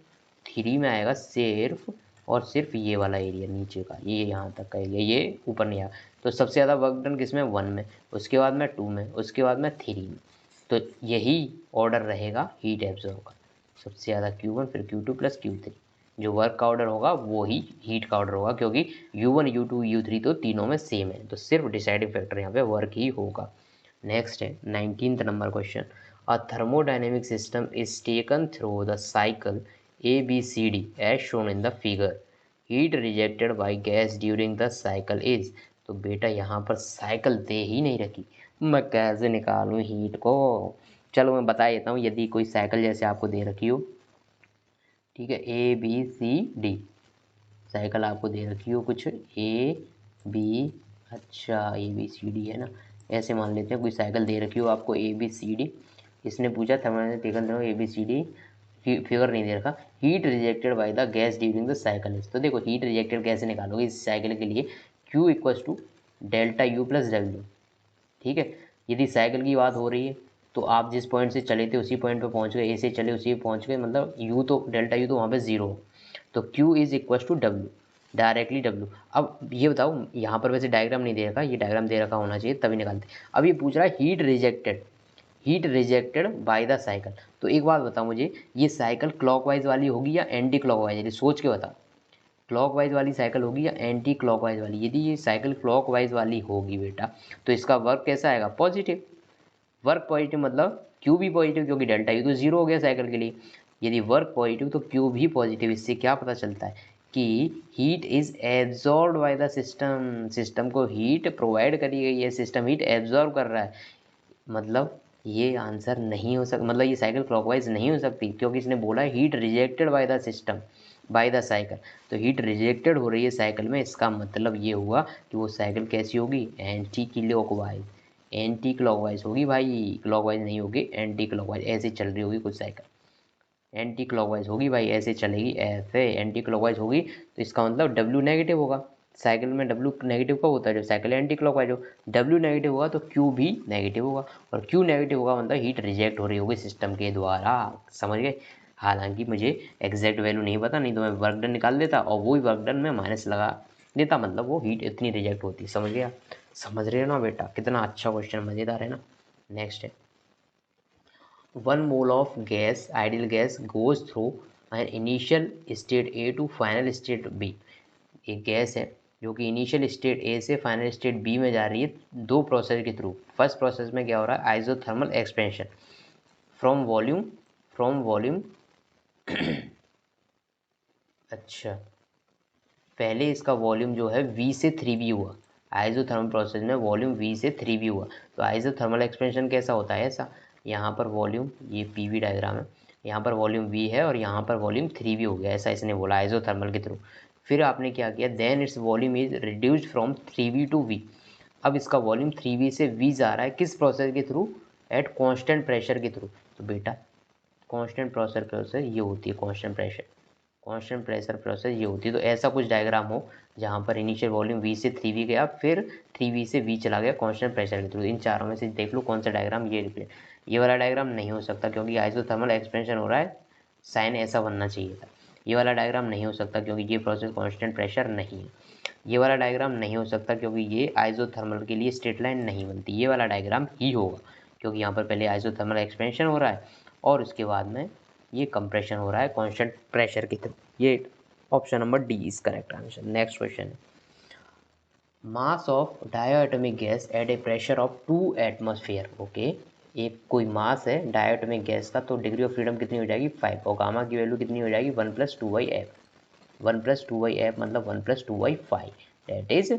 Speaker 1: 3 में आएगा सिर्फ और सिर्फ ये वाला एरिया नीचे का, ये यहाँ तक का एरिया, ये ऊपर नहीं आएगा। तो सबसे ज़्यादा वर्क डन किस में, 1 में, उसके बाद में 2 में, उसके बाद में 3 में, तो यही ऑर्डर रहेगा हीट एब्जॉर्ब का, सबसे ज़्यादा Q1 फिर Q2 + Q3, जो वर्क का ऑर्डर होगा वो ही हीट का ऑर्डर होगा, क्योंकि U1 U2 U3 तो तीनों में सेम है, तो सिर्फ डिसाइडिंग फैक्टर यहाँ पे वर्क ही होगा। नेक्स्ट है 19th number question, a thermodynamic system is taken through the cycle ABCD as shown in the figure, heat rejected by gas during the cycle is, तो बेटा यहाँ पर साइकिल दे ही नहीं रखी, मैं कैसे निकालूँ हीट को, चलो मैं बता देता हूँ, यदि कोई साइकिल जैसे आपको दे रखी हो, ठीक है, ABCD साइकिल आपको दे रखी हो कुछ AB, अच्छा ABCD है ना, ऐसे मान लेते हैं कोई साइकिल दे रखी हो आपको ABCD, इसने पूछा thermodynamic taken through ABCD, figure नहीं दे रखा, heat rejected by the gas during the cycle, तो देखो हीट रिजेक्टेड कैसे निकालोगे इस साइकिल के लिए, Q = ΔU + W, ठीक है। यदि साइकिल की बात हो रही है तो आप जिस पॉइंट से चले थे उसी पॉइंट पे पहुंच गए, ए से चले उसी पे पहुंच गए, मतलब यू तो डेल्टा यू तो वहाँ पे 0, तो Q is equal to W, directly W। अब ये बताओ, यहाँ पर वैसे डायग्राम नहीं दे रखा, ये डायग्राम दे रखा होना चाहिए तभी निकालते। अब ये पूछ रहा है heat rejected by the cycle. तो एक बात बताओ मुझे, ये साइकिल क्लॉकवाइज वाली होगी या एंटी क्लॉकवाइज वाली, सोच के बताओ। क्लॉकवाइज वाली साइकिल होगी या एंटी क्लॉकवाइज वाली? यदि ये साइकिल क्लॉकवाइज वाली होगी बेटा, तो इसका वर्क कैसा आएगा? पॉजिटिव। वर्क पॉजिटिव मतलब क्यू भी पॉजिटिव, क्योंकि डेल्टा यू तो 0 हो गया साइकिल के लिए। यदि वर्क पॉजिटिव तो क्यू भी पॉजिटिव। इससे क्या पता चलता है कि heat is absorb by the system, system को हीट प्रोवाइड करी गई है, सिस्टम हीट एब्जॉर्ब कर रहा है। मतलब ये आंसर नहीं हो सकता, मतलब ये साइकिल क्लॉकवाइज नहीं हो सकती, क्योंकि इसने बोला है heat rejected by the system by the cycle. तो हीट रिजेक्टेड हो रही है साइकिल में, इसका मतलब ये हुआ कि वो साइकिल कैसी होगी? एंटी क्लॉकवाइज, एंटी क्लॉकवाइज होगी भाई, क्लॉकवाइज नहीं होगी, एंटी क्लॉकवाइज। ऐसे चल रही होगी कुछ साइकिल, एंटी क्लॉकवाइज होगी भाई, ऐसे चलेगी, ऐसे एंटी क्लॉकवाइज होगी। तो इसका मतलब डब्ल्यू नेगेटिव होगा। साइकिल में डब्ल्यू नेगेटिव कब होता है? जब साइकिल एंटी क्लॉकवाइज हो। डब्ल्यू नेगेटिव होगा तो क्यू भी नेगेटिव होगा, और क्यू नेगेटिव होगा मतलब हीट रिजेक्ट हो रही होगी सिस्टम के द्वारा। समझ गए? हालांकि मुझे एग्जैक्ट वैल्यू नहीं पता, नहीं तो मैं वर्क डन निकाल देता और वही वर्क डन में माइनस लगा देता, मतलब वो हीट इतनी रिजेक्ट होती। समझ गया? समझ रहे हो ना बेटा? कितना अच्छा क्वेश्चन, मज़ेदार है ना। नेक्स्ट है, 1 mole of gas, ideal gas, goes through an initial state A to final state B। एक गैस है जो कि इनिशियल स्टेट ए से फाइनल स्टेट बी में जा रही है, दो प्रोसेस के थ्रू। फर्स्ट प्रोसेस में क्या हो रहा है? आइसोथर्मल एक्सपेंशन फ्रॉम वॉल्यूम अच्छा, पहले इसका वॉल्यूम जो है V से 3V हुआ। आइसोथर्मल प्रोसेस में वॉल्यूम V से 3V हुआ। तो आइसोथर्मल एक्सपेंशन कैसा होता है? ऐसा, यहाँ पर वॉल्यूम, ये PV डायग्राम है, यहाँ पर वॉल्यूम V है और यहाँ पर वॉल्यूम 3V हो गया, ऐसा इसने बोला आइसोथर्मल के थ्रू। फिर आपने क्या किया? Then its volume is reduced from 3V to V। अब इसका वॉल्यूम 3V से V जा रहा है, किस प्रोसेस के थ्रू? एट कॉन्स्टेंट प्रेशर के थ्रू। तो बेटा कॉन्स्टेंट प्रोसेस ये होती है, कॉन्स्टेंट प्रेशर प्रोसेस ये होती है। तो ऐसा कुछ डायग्राम हो जहाँ पर इनिशियल वॉल्यूम V से 3V गया, फिर 3V से V चला गया कॉन्स्टेंट प्रेशर के थ्रू। इन चारों में से देख लो कौन सा डायग्राम ये रिप्रेजेंट। ये वाला डायग्राम नहीं हो सकता क्योंकि आइसोथर्मल एक्सपेंशन हो रहा है, साइन ऐसा बनना चाहिए था। ये वाला डायग्राम नहीं हो सकता क्योंकि ये प्रोसेस कॉन्स्टेंट प्रेशर नहीं है। ये वाला डायग्राम नहीं हो सकता क्योंकि ये आइसोथर्मल के लिए स्ट्रेट लाइन नहीं बनती। ये वाला डायग्राम ही होगा क्योंकि यहाँ पर पहले आइसोथर्मल एक्सपेंशन हो रहा है और उसके बाद में ये कंप्रेशन हो रहा है कांस्टेंट प्रेशर की तरफ। ये option number D is correct answer. Next question, mass of diatomic gas at a pressure of 2 atmosphere. Okay, एक कोई मास है डायटोमिक गैस का, तो डिग्री ऑफ फ्रीडम कितनी हो जाएगी? 5, और गामा की वैल्यू कितनी हो जाएगी? 1 + 2/f। 1 + 2/f मतलब 1 + 2/5, दैट इज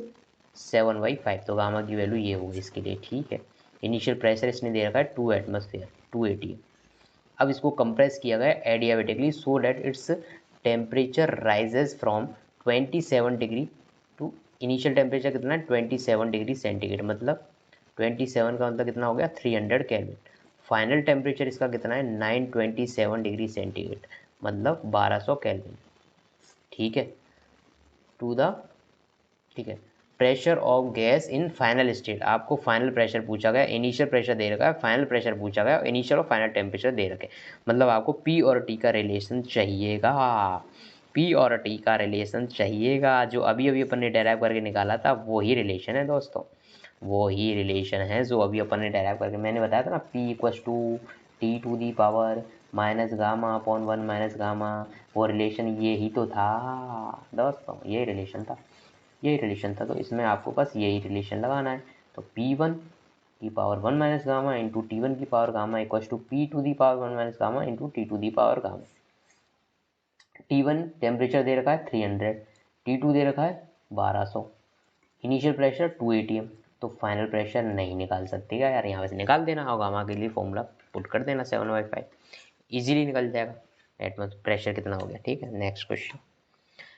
Speaker 1: 7/5। तो गामा की वैल्यू ये होगी इसके लिए। ठीक है, इनिशियल प्रेशर इसने दे रखा है 2 एटमॉस्फेयर, 280। अब इसको कंप्रेस किया गया adiabatically so that its temperature rises from 27 degree to, initial temperature कितना है? 27 डिग्री सेंटीग्रेड, मतलब 27 का मतलब कितना हो गया? 300 केल्विन। फाइनल टेम्परेचर इसका कितना है? 927 डिग्री सेंटीग्रेड, मतलब 1200 केल्विन। ठीक है, टू द, ठीक है, pressure of gas in final state. आपको फाइनल प्रेशर पूछा गया, इनिशियल प्रेशर दे रखा है, फाइनल प्रेशर पूछा गया, इनिशियल और फाइनल टेम्परेचर दे रखे। मतलब आपको P और T का रिलेशन चाहिएगा, P और T का रिलेशन चाहिएगा। जो अभी अभी अपन ने डेराइव करके निकाला था वही रिलेशन है दोस्तों, वही रिलेशन है जो अभी अपन ने डेराइव करके, मैंने बताया था ना, P = T⁻⁻⁻⁻⁻⁻, वो रिलेशन ये ही तो था दोस्तों, ये रिलेशन था, यही रिलेशन था। तो इसमें आपको बस यही रिलेशन लगाना है। तो P1⁻1 - into T1⁻γ = P⁻1 - into T⁻γ। T1 temperature दे रखा है 300, T2 दे रखा है 1200, इनिशियल प्रेशर 280 तो फाइनल प्रेशर नहीं निकाल सकते क्या यार? यहाँ से निकाल देना, और गामा के लिए फॉर्मूला पुट कर देना 7/5, इजीली निकल जाएगा एटमॉस्फेयर प्रेशर कितना हो गया। ठीक है, next question,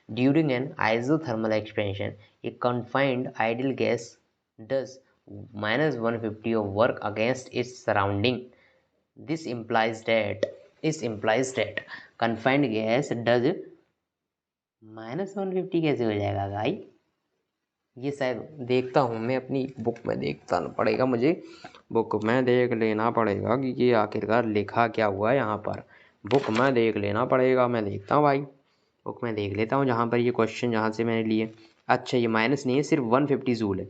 Speaker 1: during an isothermal expansion a confined ideal gas does -150 of work against its surrounding। this implies that confined gas does -150 कैसे हो जाएगा भाई? ये शायद देखता हूँ मैं, अपनी बुक में देखता पड़ेगा मुझे, बुक में देख लेना पड़ेगा कि ये आखिरकार लिखा क्या हुआ है यहाँ पर। बुक में देख लेना पड़ेगा, मैं देखता हूँ भाई, बुक में देख लेता हूँ जहाँ पर ये क्वेश्चन जहाँ से मैंने लिए। अच्छा ये माइनस नहीं है, सिर्फ 150 जूल है।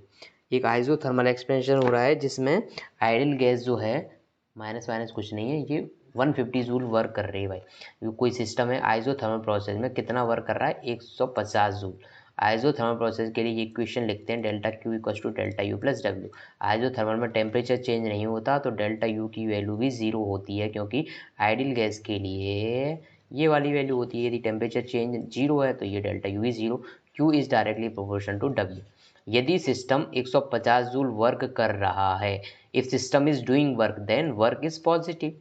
Speaker 1: एक आइसोथर्मल एक्सपेंशन हो रहा है जिसमें आइडियल गैस जो है, माइनस माइनस कुछ नहीं है, ये 150 जूल वर्क कर रही है भाई। कोई सिस्टम है आइसोथर्मल प्रोसेस में कितना वर्क कर रहा है, 150 जूल। आइसोथर्मल प्रोसेस के लिए ये इक्वेशन लिखते हैं, delta Q equal to delta U plus W. Isothermal में टेम्परेचर चेंज नहीं होता तो डेल्टा यू की वैल्यू भी ज़ीरो होती है, क्योंकि आइडियल गैस के लिए ये वाली वैल्यू होती है। यदि टेम्परेचर चेंज जीरो है तो ये delta U is zero. Q is directly proportion to W. यदि सिस्टम 150 जूल वर्क कर रहा है, if system is doing work then work is positive.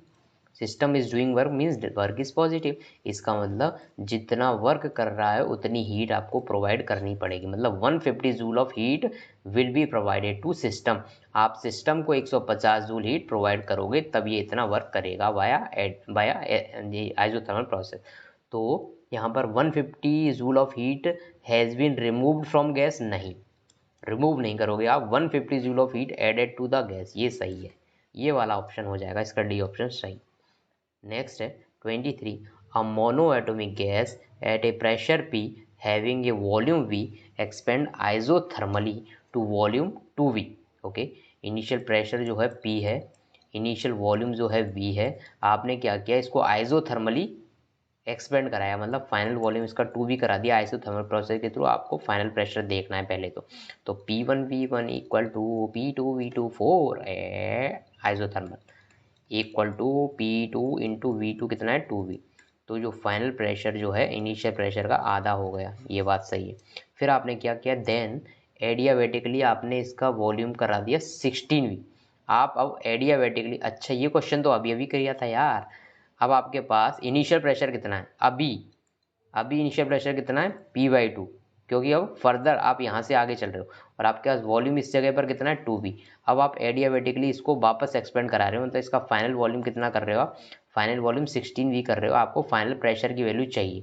Speaker 1: System is doing work means work is positive. इसका मतलब जितना वर्क कर रहा है उतनी हीट आपको प्रोवाइड करनी पड़ेगी, मतलब 150 joule of heat will be provided to system. आप सिस्टम को 150 जूल हीट प्रोवाइड करोगे तब ये इतना वर्क करेगा वाया आइसोथर्मल प्रोसेस। तो यहाँ पर 150 joule of heat has been removed from gas, नहीं रिमूव नहीं करोगे आप, 150 joule of heat added to the gas, ये सही है। ये वाला ऑप्शन हो जाएगा, इसका डी ऑप्शन सही। नेक्स्ट है 23, a monoatomic gas at a pressure P having a volume V expand isothermally to volume 2V। Okay, initial pressure जो है P है, इनिशियल वॉल्यूम जो है V है, आपने क्या किया इसको आइसोथर्मली एक्सपेंड कराया, मतलब फाइनल वॉल्यूम इसका 2V करा दिया। आइसोथर्मल प्रोसेस के थ्रू आपको फाइनल प्रेशर देखना है पहले तो P1V1 equal to P2V2 4 isothermal equal to P2 into V2 कितना है 2V। तो जो फाइनल प्रेशर जो है इनिशियल प्रेशर का आधा हो गया, ये बात सही है। फिर आपने क्या किया, देन एडियाबेटिकली आपने इसका वॉल्यूम करा दिया 16V। आप अब एडियाबेटिकली, अच्छा ये क्वेश्चन तो अभी अभी किया था यार। अब आपके पास इनिशियल प्रेशर कितना है, अभी अभी इनिशियल प्रेशर कितना है P/2, क्योंकि अब फर्दर आप यहाँ से आगे चल रहे हो और आपके पास वॉल्यूम इस जगह पर कितना है 2V। अब आप एडियाबेटिकली इसको वापस एक्सपेंड करा रहे हो, तो इसका फाइनल वॉल्यूम कितना कर रहे हो आप, फाइनल वॉल्यूम 16V कर रहे हो। आपको फाइनल प्रेशर की वैल्यू चाहिए,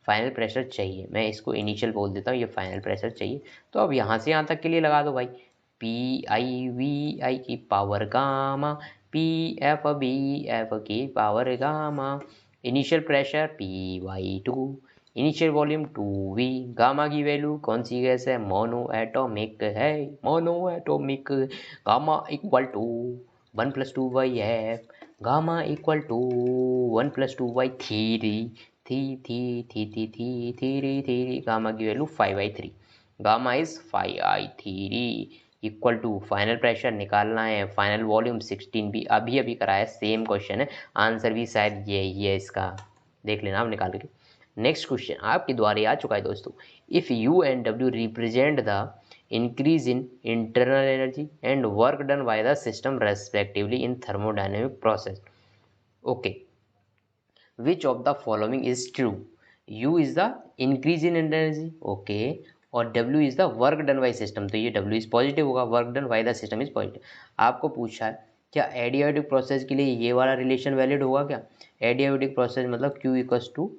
Speaker 1: फाइनल प्रेशर चाहिए, मैं इसको इनिशियल बोल देता हूँ, ये फाइनल प्रेशर चाहिए। तो अब यहाँ से यहाँ तक के लिए लगा दो भाई, PI/VI की पावर गामा, PF/BF की power gamma, initial pressure P/2, initial volume 2V। Gamma की वैल्यू कौन सी गैस है, मोनो एटॉमिक है, monoatomic. Gamma equal to 1+2/f, gamma equal to 1+2/3 three, gamma की वैल्यू 5/3, gamma is 5/3 equal to final pressure निकालना है, फाइनल वॉल्यूम 16V अभी अभी कराया, सेम क्वेश्चन है, आंसर भी शायद यही है इसका, देख लेना आप निकाल के। नेक्स्ट क्वेश्चन आपके द्वारा आ चुका है दोस्तों, if U and W represent the increase in internal energy and work done by the system respectively in thermodynamic process, okay, which of the following is true, U is the increase in energy, okay, और W is the work done by system, तो ये W is positive होगा, work done by the system is positive. आपको पूछा है क्या adiabatic process के लिए ये वाला रिलेशन वैलिड होगा क्या, एडियाबेटिक प्रोसेस मतलब Q equals to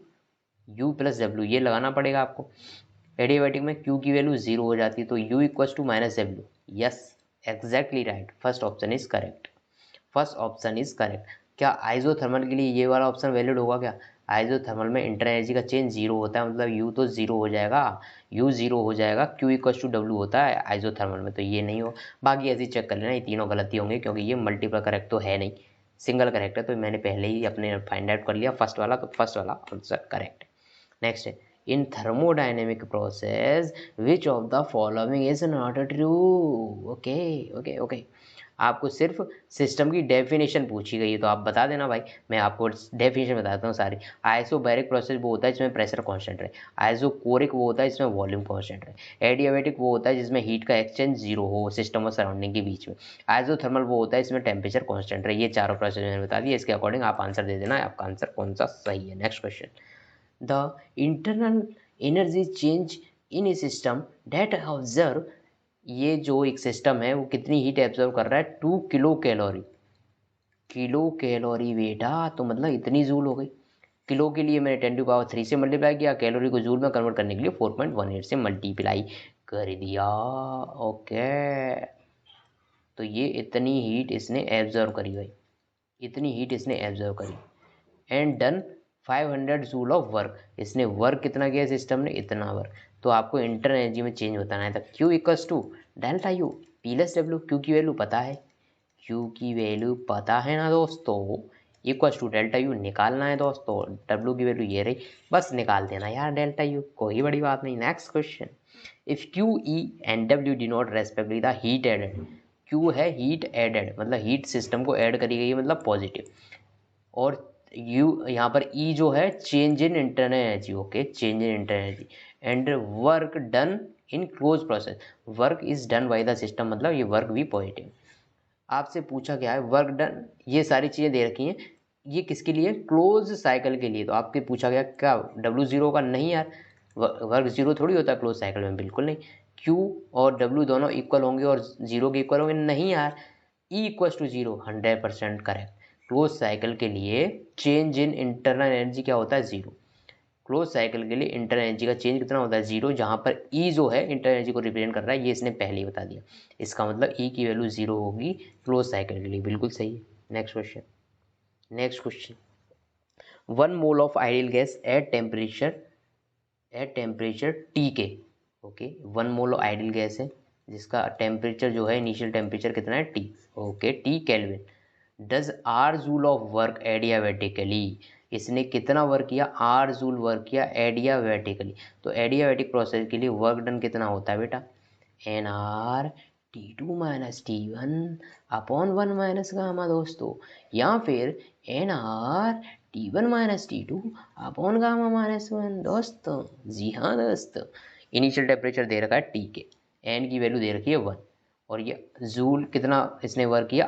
Speaker 1: U plus W, ये लगाना पड़ेगा आपको। एडियाबेटिक में Q की वैल्यू 0 हो जाती है तो U equals to minus W, yes exactly right, first option is correct, first option is correct. क्या आइसोथर्मल के लिए ये वाला ऑप्शन वैलिड होगा क्या, आइसोथर्मल में इंटर एनर्जी का चेंज 0 होता है, मतलब U तो 0 हो जाएगा, U 0 हो जाएगा, Q इक्वल्स टू W होता है आइसोथर्मल में, तो ये नहीं हो। बाकी ऐसे चेक कर लेना, ये तीनों गलती होंगे क्योंकि ये मल्टीपल करेक्ट तो है नहीं, सिंगल करेक्ट है, तो मैंने पहले ही अपने फाइंड आउट कर लिया फर्स्ट वाला, तो फर्स्ट वाला आंसर करेक्ट है। नेक्स्ट है, इन thermodynamic process which of the following is not true, okay okay okay. आपको सिर्फ सिस्टम की डेफिनेशन पूछी गई है तो आप बता देना भाई, मैं आपको डेफिनेशन बताता हूँ सारी। आइसोबैरिक प्रोसेस वो होता है जिसमें प्रेशर कांस्टेंट रहे, आइसोकोरिक वो होता है जिसमें वॉल्यूम कांस्टेंट रहे, एडियाबेटिक वो होता है जिसमें हीट का एक्सचेंज 0 हो सिस्टम और सराउंडिंग के बीच में, आइसोथर्मल वो होता है जिसमें टेम्परेचर कांस्टेंट रहे। ये चारों प्रोसेस मैंने बता दिया, इसके अकॉर्डिंग आप आंसर दे देना आपका आंसर कौन सा सही है। Next question, the internal energy change in a system that observe, ये जो एक सिस्टम है वो कितनी हीट एब्जॉर्व कर रहा है 2 किलो कैलोरी, किलो कैलोरी बेटा, तो मतलब इतनी जूल हो गई। किलो के लिए मैंने 10⁻³ से मल्टीप्लाई किया, कैलोरी को जूल में कन्वर्ट करने के लिए 4.18 से मल्टीप्लाई कर दिया। ओके, तो ये इतनी हीट इसने एब्जॉर्व करी भाई, इतनी हीट इसने एब्जॉर्व करी and done 500 joule of work. इसने वर्क कितना किया सिस्टम ने, इतना वर्क। तो आपको इंटर एनर्जी में चेंज होता है, तो Q equals to delta U P plus W. Q की वैल्यू पता है, क्यू की वैल्यू पता है ना दोस्तों, इक्वल्स टू डेल्टा यू निकालना है दोस्तों। डब्ल्यू की वैल्यू ये रही, बस निकाल देना यार डेल्टा यू, कोई बड़ी बात नहीं। Next question, if Q E and W denote respectively the heat added. Q है हीट एडेड, मतलब हीट सिस्टम को ऐड करी गई है, मतलब पॉजिटिव। और यू यहाँ पर ई जो है change in internal energy, okay, change in internal energy and work done in close process. Work is done by the system, मतलब ये वर्क भी पॉजिटिव। आपसे पूछा गया है वर्क डन, ये सारी चीज़ें दे रखी हैं, ये किसके लिए, क्लोज साइकिल के लिए। तो आपके पूछा गया क्या W0 का, नहीं यार, वर्क जीरो थोड़ी होता है क्लोज साइकिल में, बिल्कुल नहीं। Q और W दोनों इक्वल होंगे और जीरो के इक्वल होंगे, नहीं यार। E equal to zero, 100% correct. Close cycle के लिए चेंज इन इंटरनल एनर्जी क्या होता है, जीरो। क्लोज साइकिल के लिए इंटरनल एनर्जी का चेंज कितना होता है, जीरो, जहाँ पर ई जो है इंटरनल एनर्जी को रिप्रेजेंट कर रहा है, ये इसने पहले ही बता दिया। इसका मतलब ई की वैल्यू जीरो होगी क्लोज साइकिल के लिए, बिल्कुल सही है। Next question, next question, 1 mole of ideal gas at temperature T K, okay, 1 mole ideal gas है जिसका टेम्परेचर जो है, इनिशियल टेम्परेचर कितना है, T, okay, T kelvin. Does R joule of work adiabatically. इसने कितना वर्क किया, आर जूल वर्क किया एडियाबेटिकली। तो एडियाबेटिक प्रोसेस के लिए वर्क डन कितना होता है बेटा, n R T2 minus T1 upon 1 minus gamma दोस्तों, या फिर n R T1 minus T2 upon gamma minus 1 दोस्तों। जी हाँ दोस्तों, इनिशियल टेम्परेचर दे रखा है टी के, एन की वैल्यू दे रखी है 1, और ये जूल कितना इसने वर्क किया,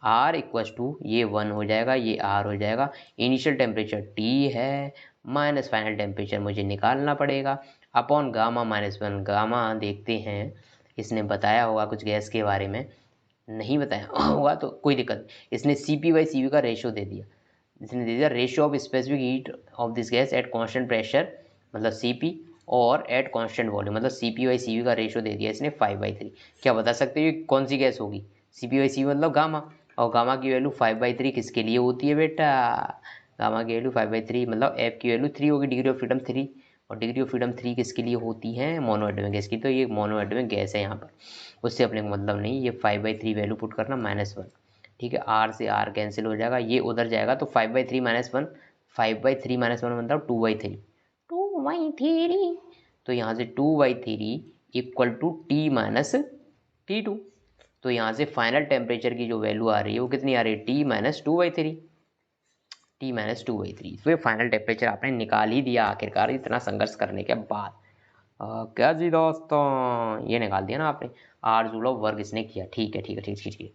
Speaker 1: आर इक्वस टू ये 1 हो जाएगा, ये आर हो जाएगा। इनिशियल टेम्परेचर टी है माइनस फाइनल टेम्परेचर मुझे निकालना पड़ेगा, अपॉन गामा माइनस 1। गामा देखते हैं, इसने बताया होगा कुछ गैस के बारे में, नहीं बताया होगा तो कोई दिक्कत नहीं। इसने CP/CV का रेशियो दे दिया, इसने दे दिया ratio of specific heat of this gas at constant pressure, मतलब CP, और एट कांस्टेंट वॉल्यूम, मतलब CP/CV का रेशियो दे दिया इसने 5/3। क्या बता सकते हो ये कौन सी गैस होगी, CP/CV मतलब गामा, और गामा की वैल्यू 5/3 किसके लिए होती है बेटा, गामा की वैल्यू 5/3, मतलब F की वैल्यू 3 होगी, डिग्री ऑफ फ्रीडम 3, और डिग्री ऑफ फ्रीडम 3 किसके लिए होती है, मोनोएटॉमिक गैस की। तो ये मोनोएटॉमिक गैस है यहाँ पर, उससे अपने को मतलब नहीं। ये 5/3 वैल्यू पुट करना -1, ठीक है, आर से आर कैंसिल हो जाएगा, ये उधर जाएगा, तो 5/3 -1, 5/3 -1 मतलब 2/3, 2/3। तो यहाँ से 2/3 equal to T minus T2। तो यहाँ से फाइनल टेम्परेचर की जो वैल्यू आ रही है वो कितनी आ रही है, T माइनस 2/3, T माइनस 2/3। तो ये फाइनल टेम्परेचर आपने निकाल ही दिया आखिरकार, इतना संघर्ष करने के बाद। क्या जी दोस्तों, ये निकाल दिया ना आपने, आर जूल ऑफ वर्क इसने किया, ठीक है ठीक है ठीक है ठीक है।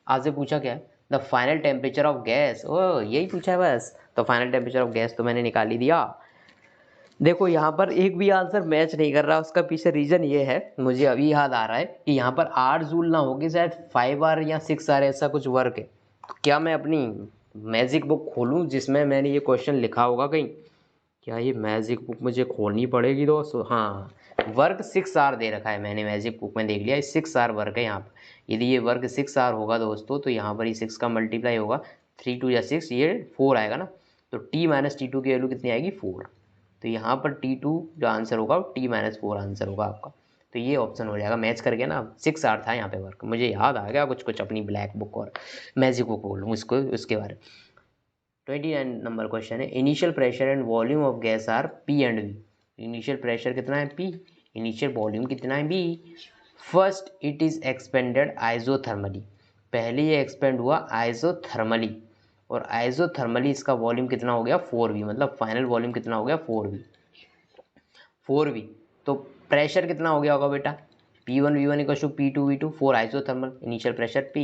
Speaker 1: आपसे पूछा क्या है, the final temperature of gas, ओ यही पूछा है बस। तो फाइनल टेम्परेचर ऑफ गैस तो मैंने निकाल ही दिया। देखो यहाँ पर एक भी आंसर मैच नहीं कर रहा, उसका पीछे रीज़न ये है, मुझे अभी याद आ रहा है कि यहाँ पर आर जूल ना होगी, शायद 5R या 6R ऐसा कुछ वर्क है। तो क्या मैं अपनी मैजिक बुक खोलूँ जिसमें मैंने ये क्वेश्चन लिखा होगा कहीं, क्या ये मैजिक बुक मुझे खोलनी पड़ेगी दोस्तों, हाँ, वर्क 6R दे रखा है मैंने, मैजिक बुक में देख लिया, 6R वर्क है यहाँ पर। यदि ये वर्क 6R होगा दोस्तों, तो यहाँ पर ये 6 का मल्टीप्लाई होगा, 3 2 या 6, ये 4 आएगा ना, तो T माइनस T2 की वैल्यू कितनी आएगी, 4। तो यहाँ पर T2 जो आंसर होगा वो T माइनस 4 आंसर होगा आपका। तो ये ऑप्शन हो जाएगा, मैच करके ना 6R था यहाँ पे वर्क, मुझे याद आ गया कुछ कुछ अपनी ब्लैक बुक और मैजिक बुक बोलूँ इसको, उसके बारे में। 29 नंबर क्वेश्चन है, initial pressure and volume of gas are P and V। Initial pressure कितना है P, इनिशियल वॉल्यूम कितना है V। First it is expanded isothermally, पहले ये एक्सपेंड हुआ आइजोथर्मली, और आइजोथर्मली इसका वॉल्यूम कितना हो गया 4V, मतलब फाइनल वॉल्यूम कितना हो गया 4V। तो प्रेशर कितना हो गया होगा बेटा, P1 V1 equal to P2 V2, 4 isothermal, initial pressure P,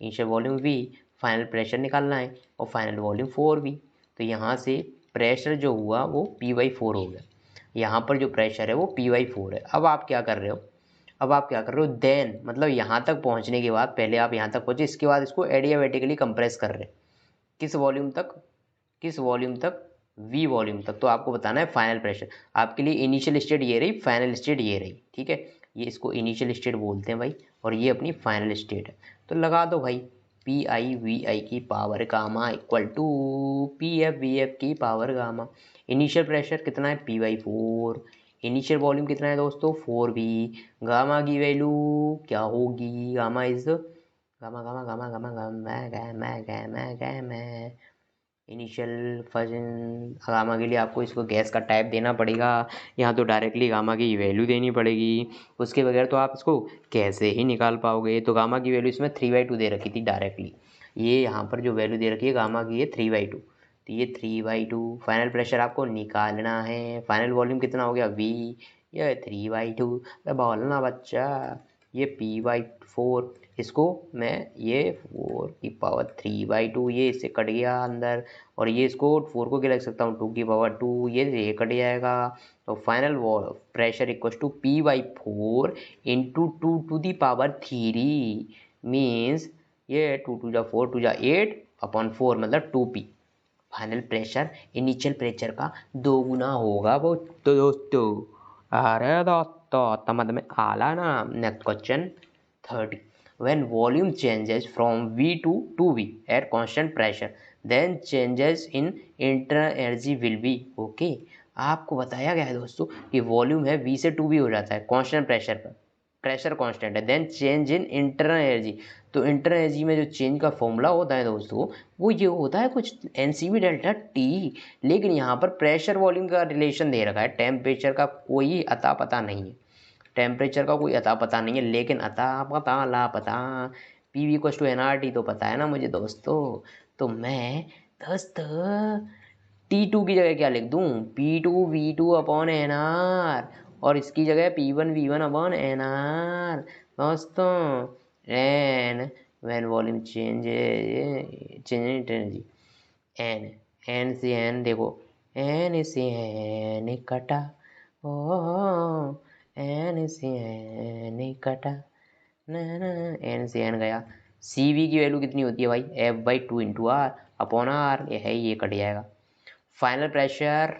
Speaker 1: initial volume V, final pressure निकालना है, और फाइनल वॉल्यूम 4V। तो यहाँ से प्रेशर जो हुआ वो P/4 हो गया, यहाँ पर जो प्रेशर है वो P/4 है। अब आप क्या कर रहे हो, देन मतलब यहाँ तक पहुँचने के बाद, पहले आप यहाँ तक पहुँचे, इसके बाद इसको एडियाबेटिकली कंप्रेस कर रहे हैं, किस वॉल्यूम तक, V वॉल्यूम तक। तो आपको बताना है फाइनल प्रेशर, आपके लिए इनिशियल स्टेट ये रही, फाइनल स्टेट ये रही, ठीक है। ये इसको इनिशियल स्टेट बोलते हैं भाई, और ये अपनी फाइनल स्टेट है। तो लगा दो भाई पी आई वी आई की power gamma equal to P F V F की पावर गामा। इनिशियल प्रेशर कितना है P/4, इनिशियल वॉल्यूम कितना है दोस्तों 4V। गामा की वैल्यू क्या होगी, gamma is gamma gamma gamma gamma gamma gamma gamma gamma initial फजन। गामा के लिए आपको इसको गैस का टाइप देना पड़ेगा, यहाँ तो डायरेक्टली गामा की वैल्यू देनी पड़ेगी, उसके बगैर तो आप इसको कैसे ही निकाल पाओगे। तो गामा की वैल्यू इसमें 3/2 दे रखी थी डायरेक्टली, ये यहाँ पर जो वैल्यू दे रखी है गामा की ये 3/2, तो ये 3/2। फाइनल प्रेशर आपको निकालना है, फाइनल वॉल्यूम कितना हो गया V, ये 3/2। अरे बोलना बच्चा, ये P/4, इसको मैं ये 4 की पावर 3/2, ये इससे कट गया अंदर, और ये इसको 4 को क्या लिख सकता हूँ 2 की पावर 2, ये कट जाएगा। तो final pressure equal to P/4 into 2 to the power 3 means ये 2 2 जा 4 2 जा 8/4 मतलब 2P। Final pressure initial pressure का 2 गुना होगा वो। तो दोस्तों अरे दोस्तों समझ में आला ना। Next question 30, when volume changes from V to 2V at constant pressure then changes in internal energy will be okay। आपको बताया गया है दोस्तों कि वॉल्यूम है V से 2V हो जाता है कांस्टेंट प्रेशर पर, प्रेशर कांस्टेंट है, then change in internal energy. तो इंटरनल एनर्जी में जो चेंज का फॉर्मूला होता है दोस्तों वो ये होता है कुछ NCV डेल्टा T, लेकिन यहाँ पर प्रेशर वॉल्यूम का रिलेशन दे रखा है, टेम्परेचर का कोई अता पता नहीं है, टेम्परेचर का कोई अता पता नहीं है, लेकिन अता पता लापता PV इक्वल टू NRT तो पता है ना मुझे दोस्तों। तो मैं दोस्तों T2 की जगह क्या लिख दूँ P2V2/NR, और इसकी जगह P1V1/NR दोस्तों। N when volume change energy, n से एन देखो, एन से एन कटा ओ एन से एन कटा एन से एन गया। CV की वैल्यू कितनी होती है भाई F/2 इंटू R/R, ये है ये कट जाएगा। फाइनल प्रेशर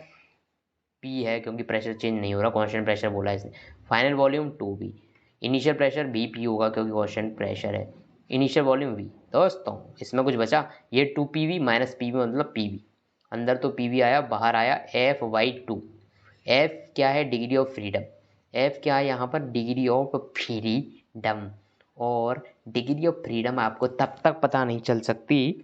Speaker 1: P है क्योंकि प्रेशर चेंज नहीं हो रहा, कांस्टेंट प्रेशर बोला है इसने। Final volume 2V, initial pressure BP होगा क्योंकि कांस्टेंट प्रेशर है, इनिशियल वॉल्यूम V। दोस्तों इसमें कुछ बचा, ये 2PV माइनस PV मतलब PV, अंदर तो PV आया बाहर आया F/2। F क्या है डिग्री ऑफ फ्रीडम, F क्या है यहाँ पर डिग्री ऑफ फ्रीडम, और डिग्री ऑफ फ्रीडम आपको तब तक पता नहीं चल सकती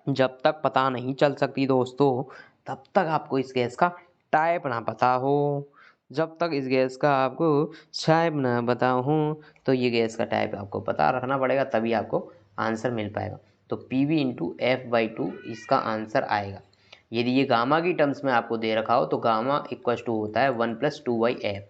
Speaker 1: जब तक पता नहीं चल सकती दोस्तों, तब तक आपको इस गैस का टाइप ना पता हो। जब तक इस गैस का आपको टाइप ना पता हो तो ये गैस का टाइप आपको पता रखना पड़ेगा, तभी आपको आंसर मिल पाएगा। तो PV इंटू F/2 इसका आंसर आएगा। यदि ये गामा की टर्म्स में आपको दे रखा हो तो गामा इक्वल टू होता है 1+2/f,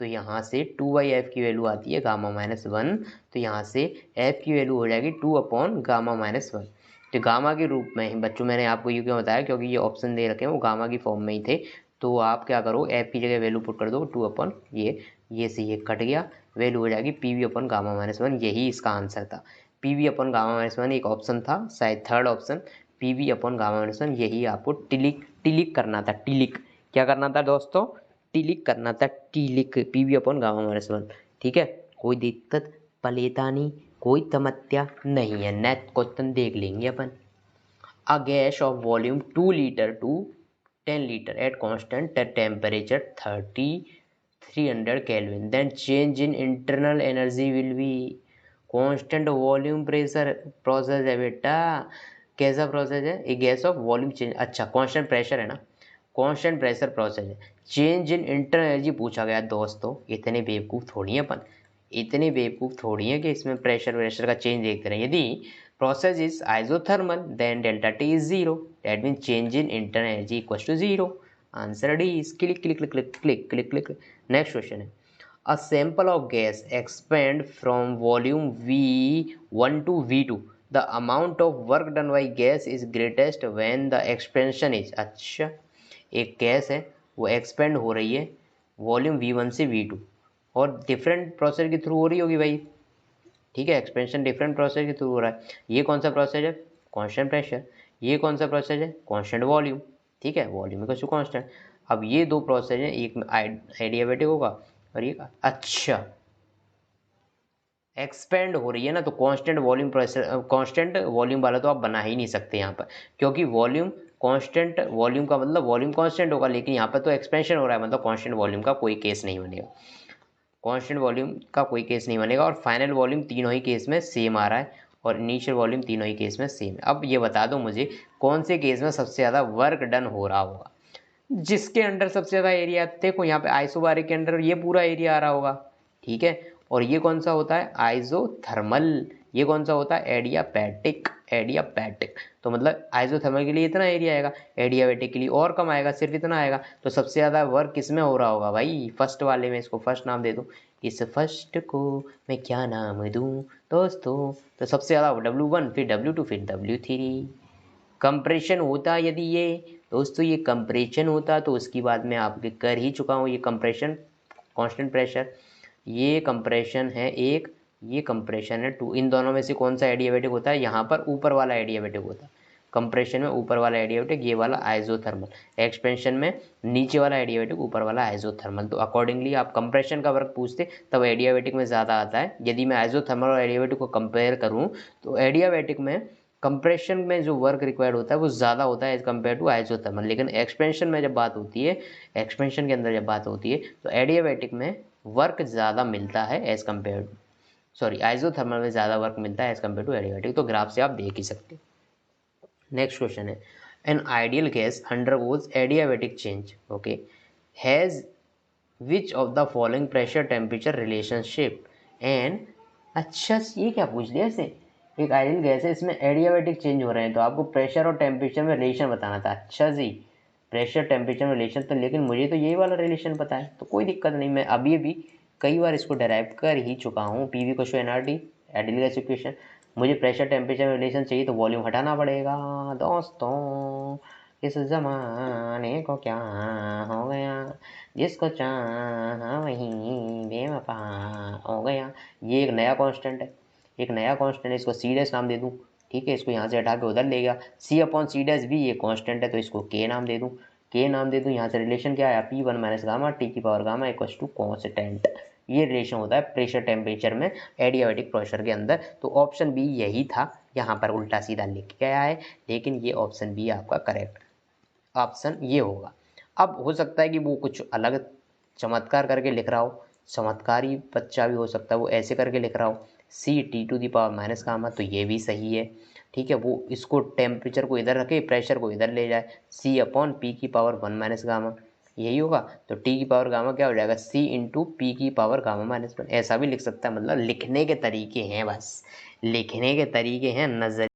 Speaker 1: तो यहाँ से 2/f की वैल्यू आती है गामा-1, तो यहाँ से f की वैल्यू हो जाएगी 2/गामा-1। तो गामा के रूप में बच्चों मैंने आपको ये क्यों बताया क्योंकि ये ऑप्शन दे रखे हैं वो गामा की फॉर्म में ही थे। तो आप क्या करो f की जगह वैल्यू पुट कर दो 2 ये से ये कट गया, वैल्यू हो जाएगी PV/गामा-1, यही इसका आंसर था। PV/गामा-1 एक ऑप्शन था, शायद थर्ड ऑप्शन PV/गामा-1, यही आपको टिलिक करना था। टिलिक क्या करना था दोस्तों, टिलिक करना था, टिलिक PV/गामा-1। ठीक है, कोई दिक्कत परेशानी कोई समस्या नहीं है। नेक्स्ट क्वेश्चन देख लेंगे अपन। A gas of volume 2 litre to 10 litre at constant temperature 300 kelvin then change in internal energy will be. Constant volume pressure process है बेटा, कैसा प्रोसेस है, एक गैस ऑफ वॉल्यूम चेंज, अच्छा कांस्टेंट प्रेशर है ना, कांस्टेंट प्रेशर प्रोसेस है, change in internal energy पूछा गया। दोस्तों इतने बेवकूफ़ थोड़ी हैं अपन, इतने बेवकूफ़ थोड़ी हैं कि इसमें प्रेशर का चेंज देखते रहे। यदि process is isothermal then delta T is 0, that mean change in internal energy equals to 0। Answer D is click click click click click click. Next question है, a sample of gas expand from volume V1 to V2, the amount of work done by gas is greatest when the expansion is। अच्छा एक gas है वो expand हो रही है volume V1 से V2 और डिफरेंट प्रोसेस के थ्रू हो रही होगी भाई, ठीक है, एक्सपेंशन डिफरेंट प्रोसेस के थ्रू हो रहा है। ये कौन सा प्रोसेस है, कांस्टेंट प्रेशर, ये कौन सा प्रोसेस है, कांस्टेंट वॉल्यूम, ठीक है, वॉल्यूम इक्वल टू कांस्टेंट। अब ये दो प्रोसेस हैं, एक में एडियाबेटिक होगा और ये अच्छा एक्सपेंड हो रही है ना, तो constant volume pressure, constant volume वाला तो आप बना ही नहीं सकते यहाँ पर, क्योंकि वॉल्यूम कांस्टेंट, वॉल्यूम का मतलब वॉल्यूम कांस्टेंट होगा, लेकिन यहाँ पर तो एक्सपेंशन हो रहा है, मतलब कांस्टेंट वॉल्यूम का कोई केस नहीं बनेगा, कांस्टेंट वॉल्यूम का कोई केस नहीं बनेगा। और फाइनल वॉल्यूम तीनों ही केस में सेम आ रहा है और इनिशियल वॉल्यूम तीनों ही केस में सेम है। अब ये बता दो मुझे कौन से केस में सबसे ज़्यादा वर्क डन हो रहा होगा, जिसके अंडर सबसे ज़्यादा एरिया, देखो यहाँ पे आइसोबारिक के अंडर ये पूरा एरिया आ रहा होगा, ठीक है। और ये कौन सा होता है, आइसोथर्मल, ये कौन सा होता है, एडियाबैटिक, एडियाबैटिक। तो मतलब आइसोथर्मल के लिए इतना एरिया आएगा, एडियाबैटिक के लिए और कम आएगा, सिर्फ इतना आएगा। तो सबसे ज़्यादा वर्क किस में हो रहा होगा भाई, फर्स्ट वाले में। इसको फर्स्ट नाम दे दूँ, इस फर्स्ट को मैं क्या नाम दूँ दोस्तों, तो सबसे ज़्यादा W1, फिर W2, फिर W3। कंप्रेशन होता यदि ये दोस्तों, ये कंप्रेशन होता तो उसकी बात मैं आपके कर ही चुका हूँ। ये कंप्रेशन कांस्टेंट प्रेशर, ये कंप्रेशन है एक, ये कंप्रेशन है टू। इन दोनों में से कौन सा एडियाबैटिक होता है, यहाँ पर ऊपर वाला एडियाबैटिक होता है। कंप्रेशन में ऊपर वाला एडियाबैटिक, ये वाला आइसोथर्मल। एक्सपेंशन में नीचे वाला एडियाबैटिक, ऊपर वाला आइसोथर्मल। तो अकॉर्डिंगली आप कंप्रेशन का वर्क पूछते तब एडियाबैटिक में ज़्यादा आता है। यदि मैं आइसोथर्मल और एडियाबैटिक को कंपेयर करूँ तो एडियाबैटिक में कंप्रेशन में जो वर्क रिक्वायर्ड होता है वो ज़्यादा होता है एज़ कम्पेयर टू आइसोथर्मल। लेकिन एक्सपेंशन में जब बात होती है, एक्सपेंशन के अंदर जब बात होती है तो एडियाबैटिक में वर्क ज़्यादा मिलता है एज़ कम्पेयर, सॉरी आइसोथर्मल में ज़्यादा वर्क मिलता है एज़ कम्पेयर टू एडियाबैटिक। तो ग्राफ से आप देख ही सकते। नेक्स्ट क्वेश्चन है, N ideal gas undergoes adiabatic change, okay, has which of the following pressure temperature relationship and, अच्छा ये क्या पूछ दिया ऐसे, एक आइडियल गैस है इसमें एडियाबैटिक चेंज हो रहे हैं तो आपको प्रेशर और टेम्परेचर में रिलेशन बताना था। अच्छा जी, प्रेशर टेम्परेचर में रिलेशन, तो लेकिन मुझे तो यही वाला रिलेशन पता है, तो कोई दिक्कत नहीं, मैं अभी भी कई बार इसको डेराइव कर ही चुका हूँ। पीवी को show NRT ideal gas equation. मुझे प्रेशर टेम्परेचर में रिलेशन चाहिए तो वॉल्यूम हटाना पड़ेगा दोस्तों। इस जमाने को क्या हो गया, जिसको चाहा वही बेवफा हो गया। ये एक नया कांस्टेंट है, एक नया कांस्टेंट है, इसको सी डैश नाम दे दूँ, ठीक है। इसको यहाँ से हटा के उधर ले गया, सी अपॉन सी डैश भी ये कांस्टेंट है तो इसको के नाम दे दूँ, के नाम दे दूँ। यहाँ से रिलेशन क्या आया, P1 माइनस गामा टी की power gamma equals to constant. ये रिलेशन होता है प्रेशर टेम्परेचर में एडियाबैटिक प्रेशर के अंदर। तो ऑप्शन बी यही था, यहाँ पर उल्टा सीधा लिख गया है, लेकिन ये ऑप्शन बी आपका करेक्ट ऑप्शन ये होगा। अब हो सकता है कि वो कुछ अलग चमत्कार करके लिख रहा हो, चमत्कारी बच्चा भी हो सकता है, वो ऐसे करके लिख रहा हो C T to the power minus gamma, तो ये भी सही है, ठीक है। वो इसको टेम्परेचर को इधर रखे, प्रेशर को इधर ले जाए, सी अपॉन पी की पावर 1 माइनस गामा, यही होगा। तो टी की पावर गामा क्या हो जाएगा, सी इंटू पी की पावर गामा माइनस 1, ऐसा भी लिख सकता है। मतलब लिखने के तरीके हैं, बस लिखने के तरीके हैं, नजर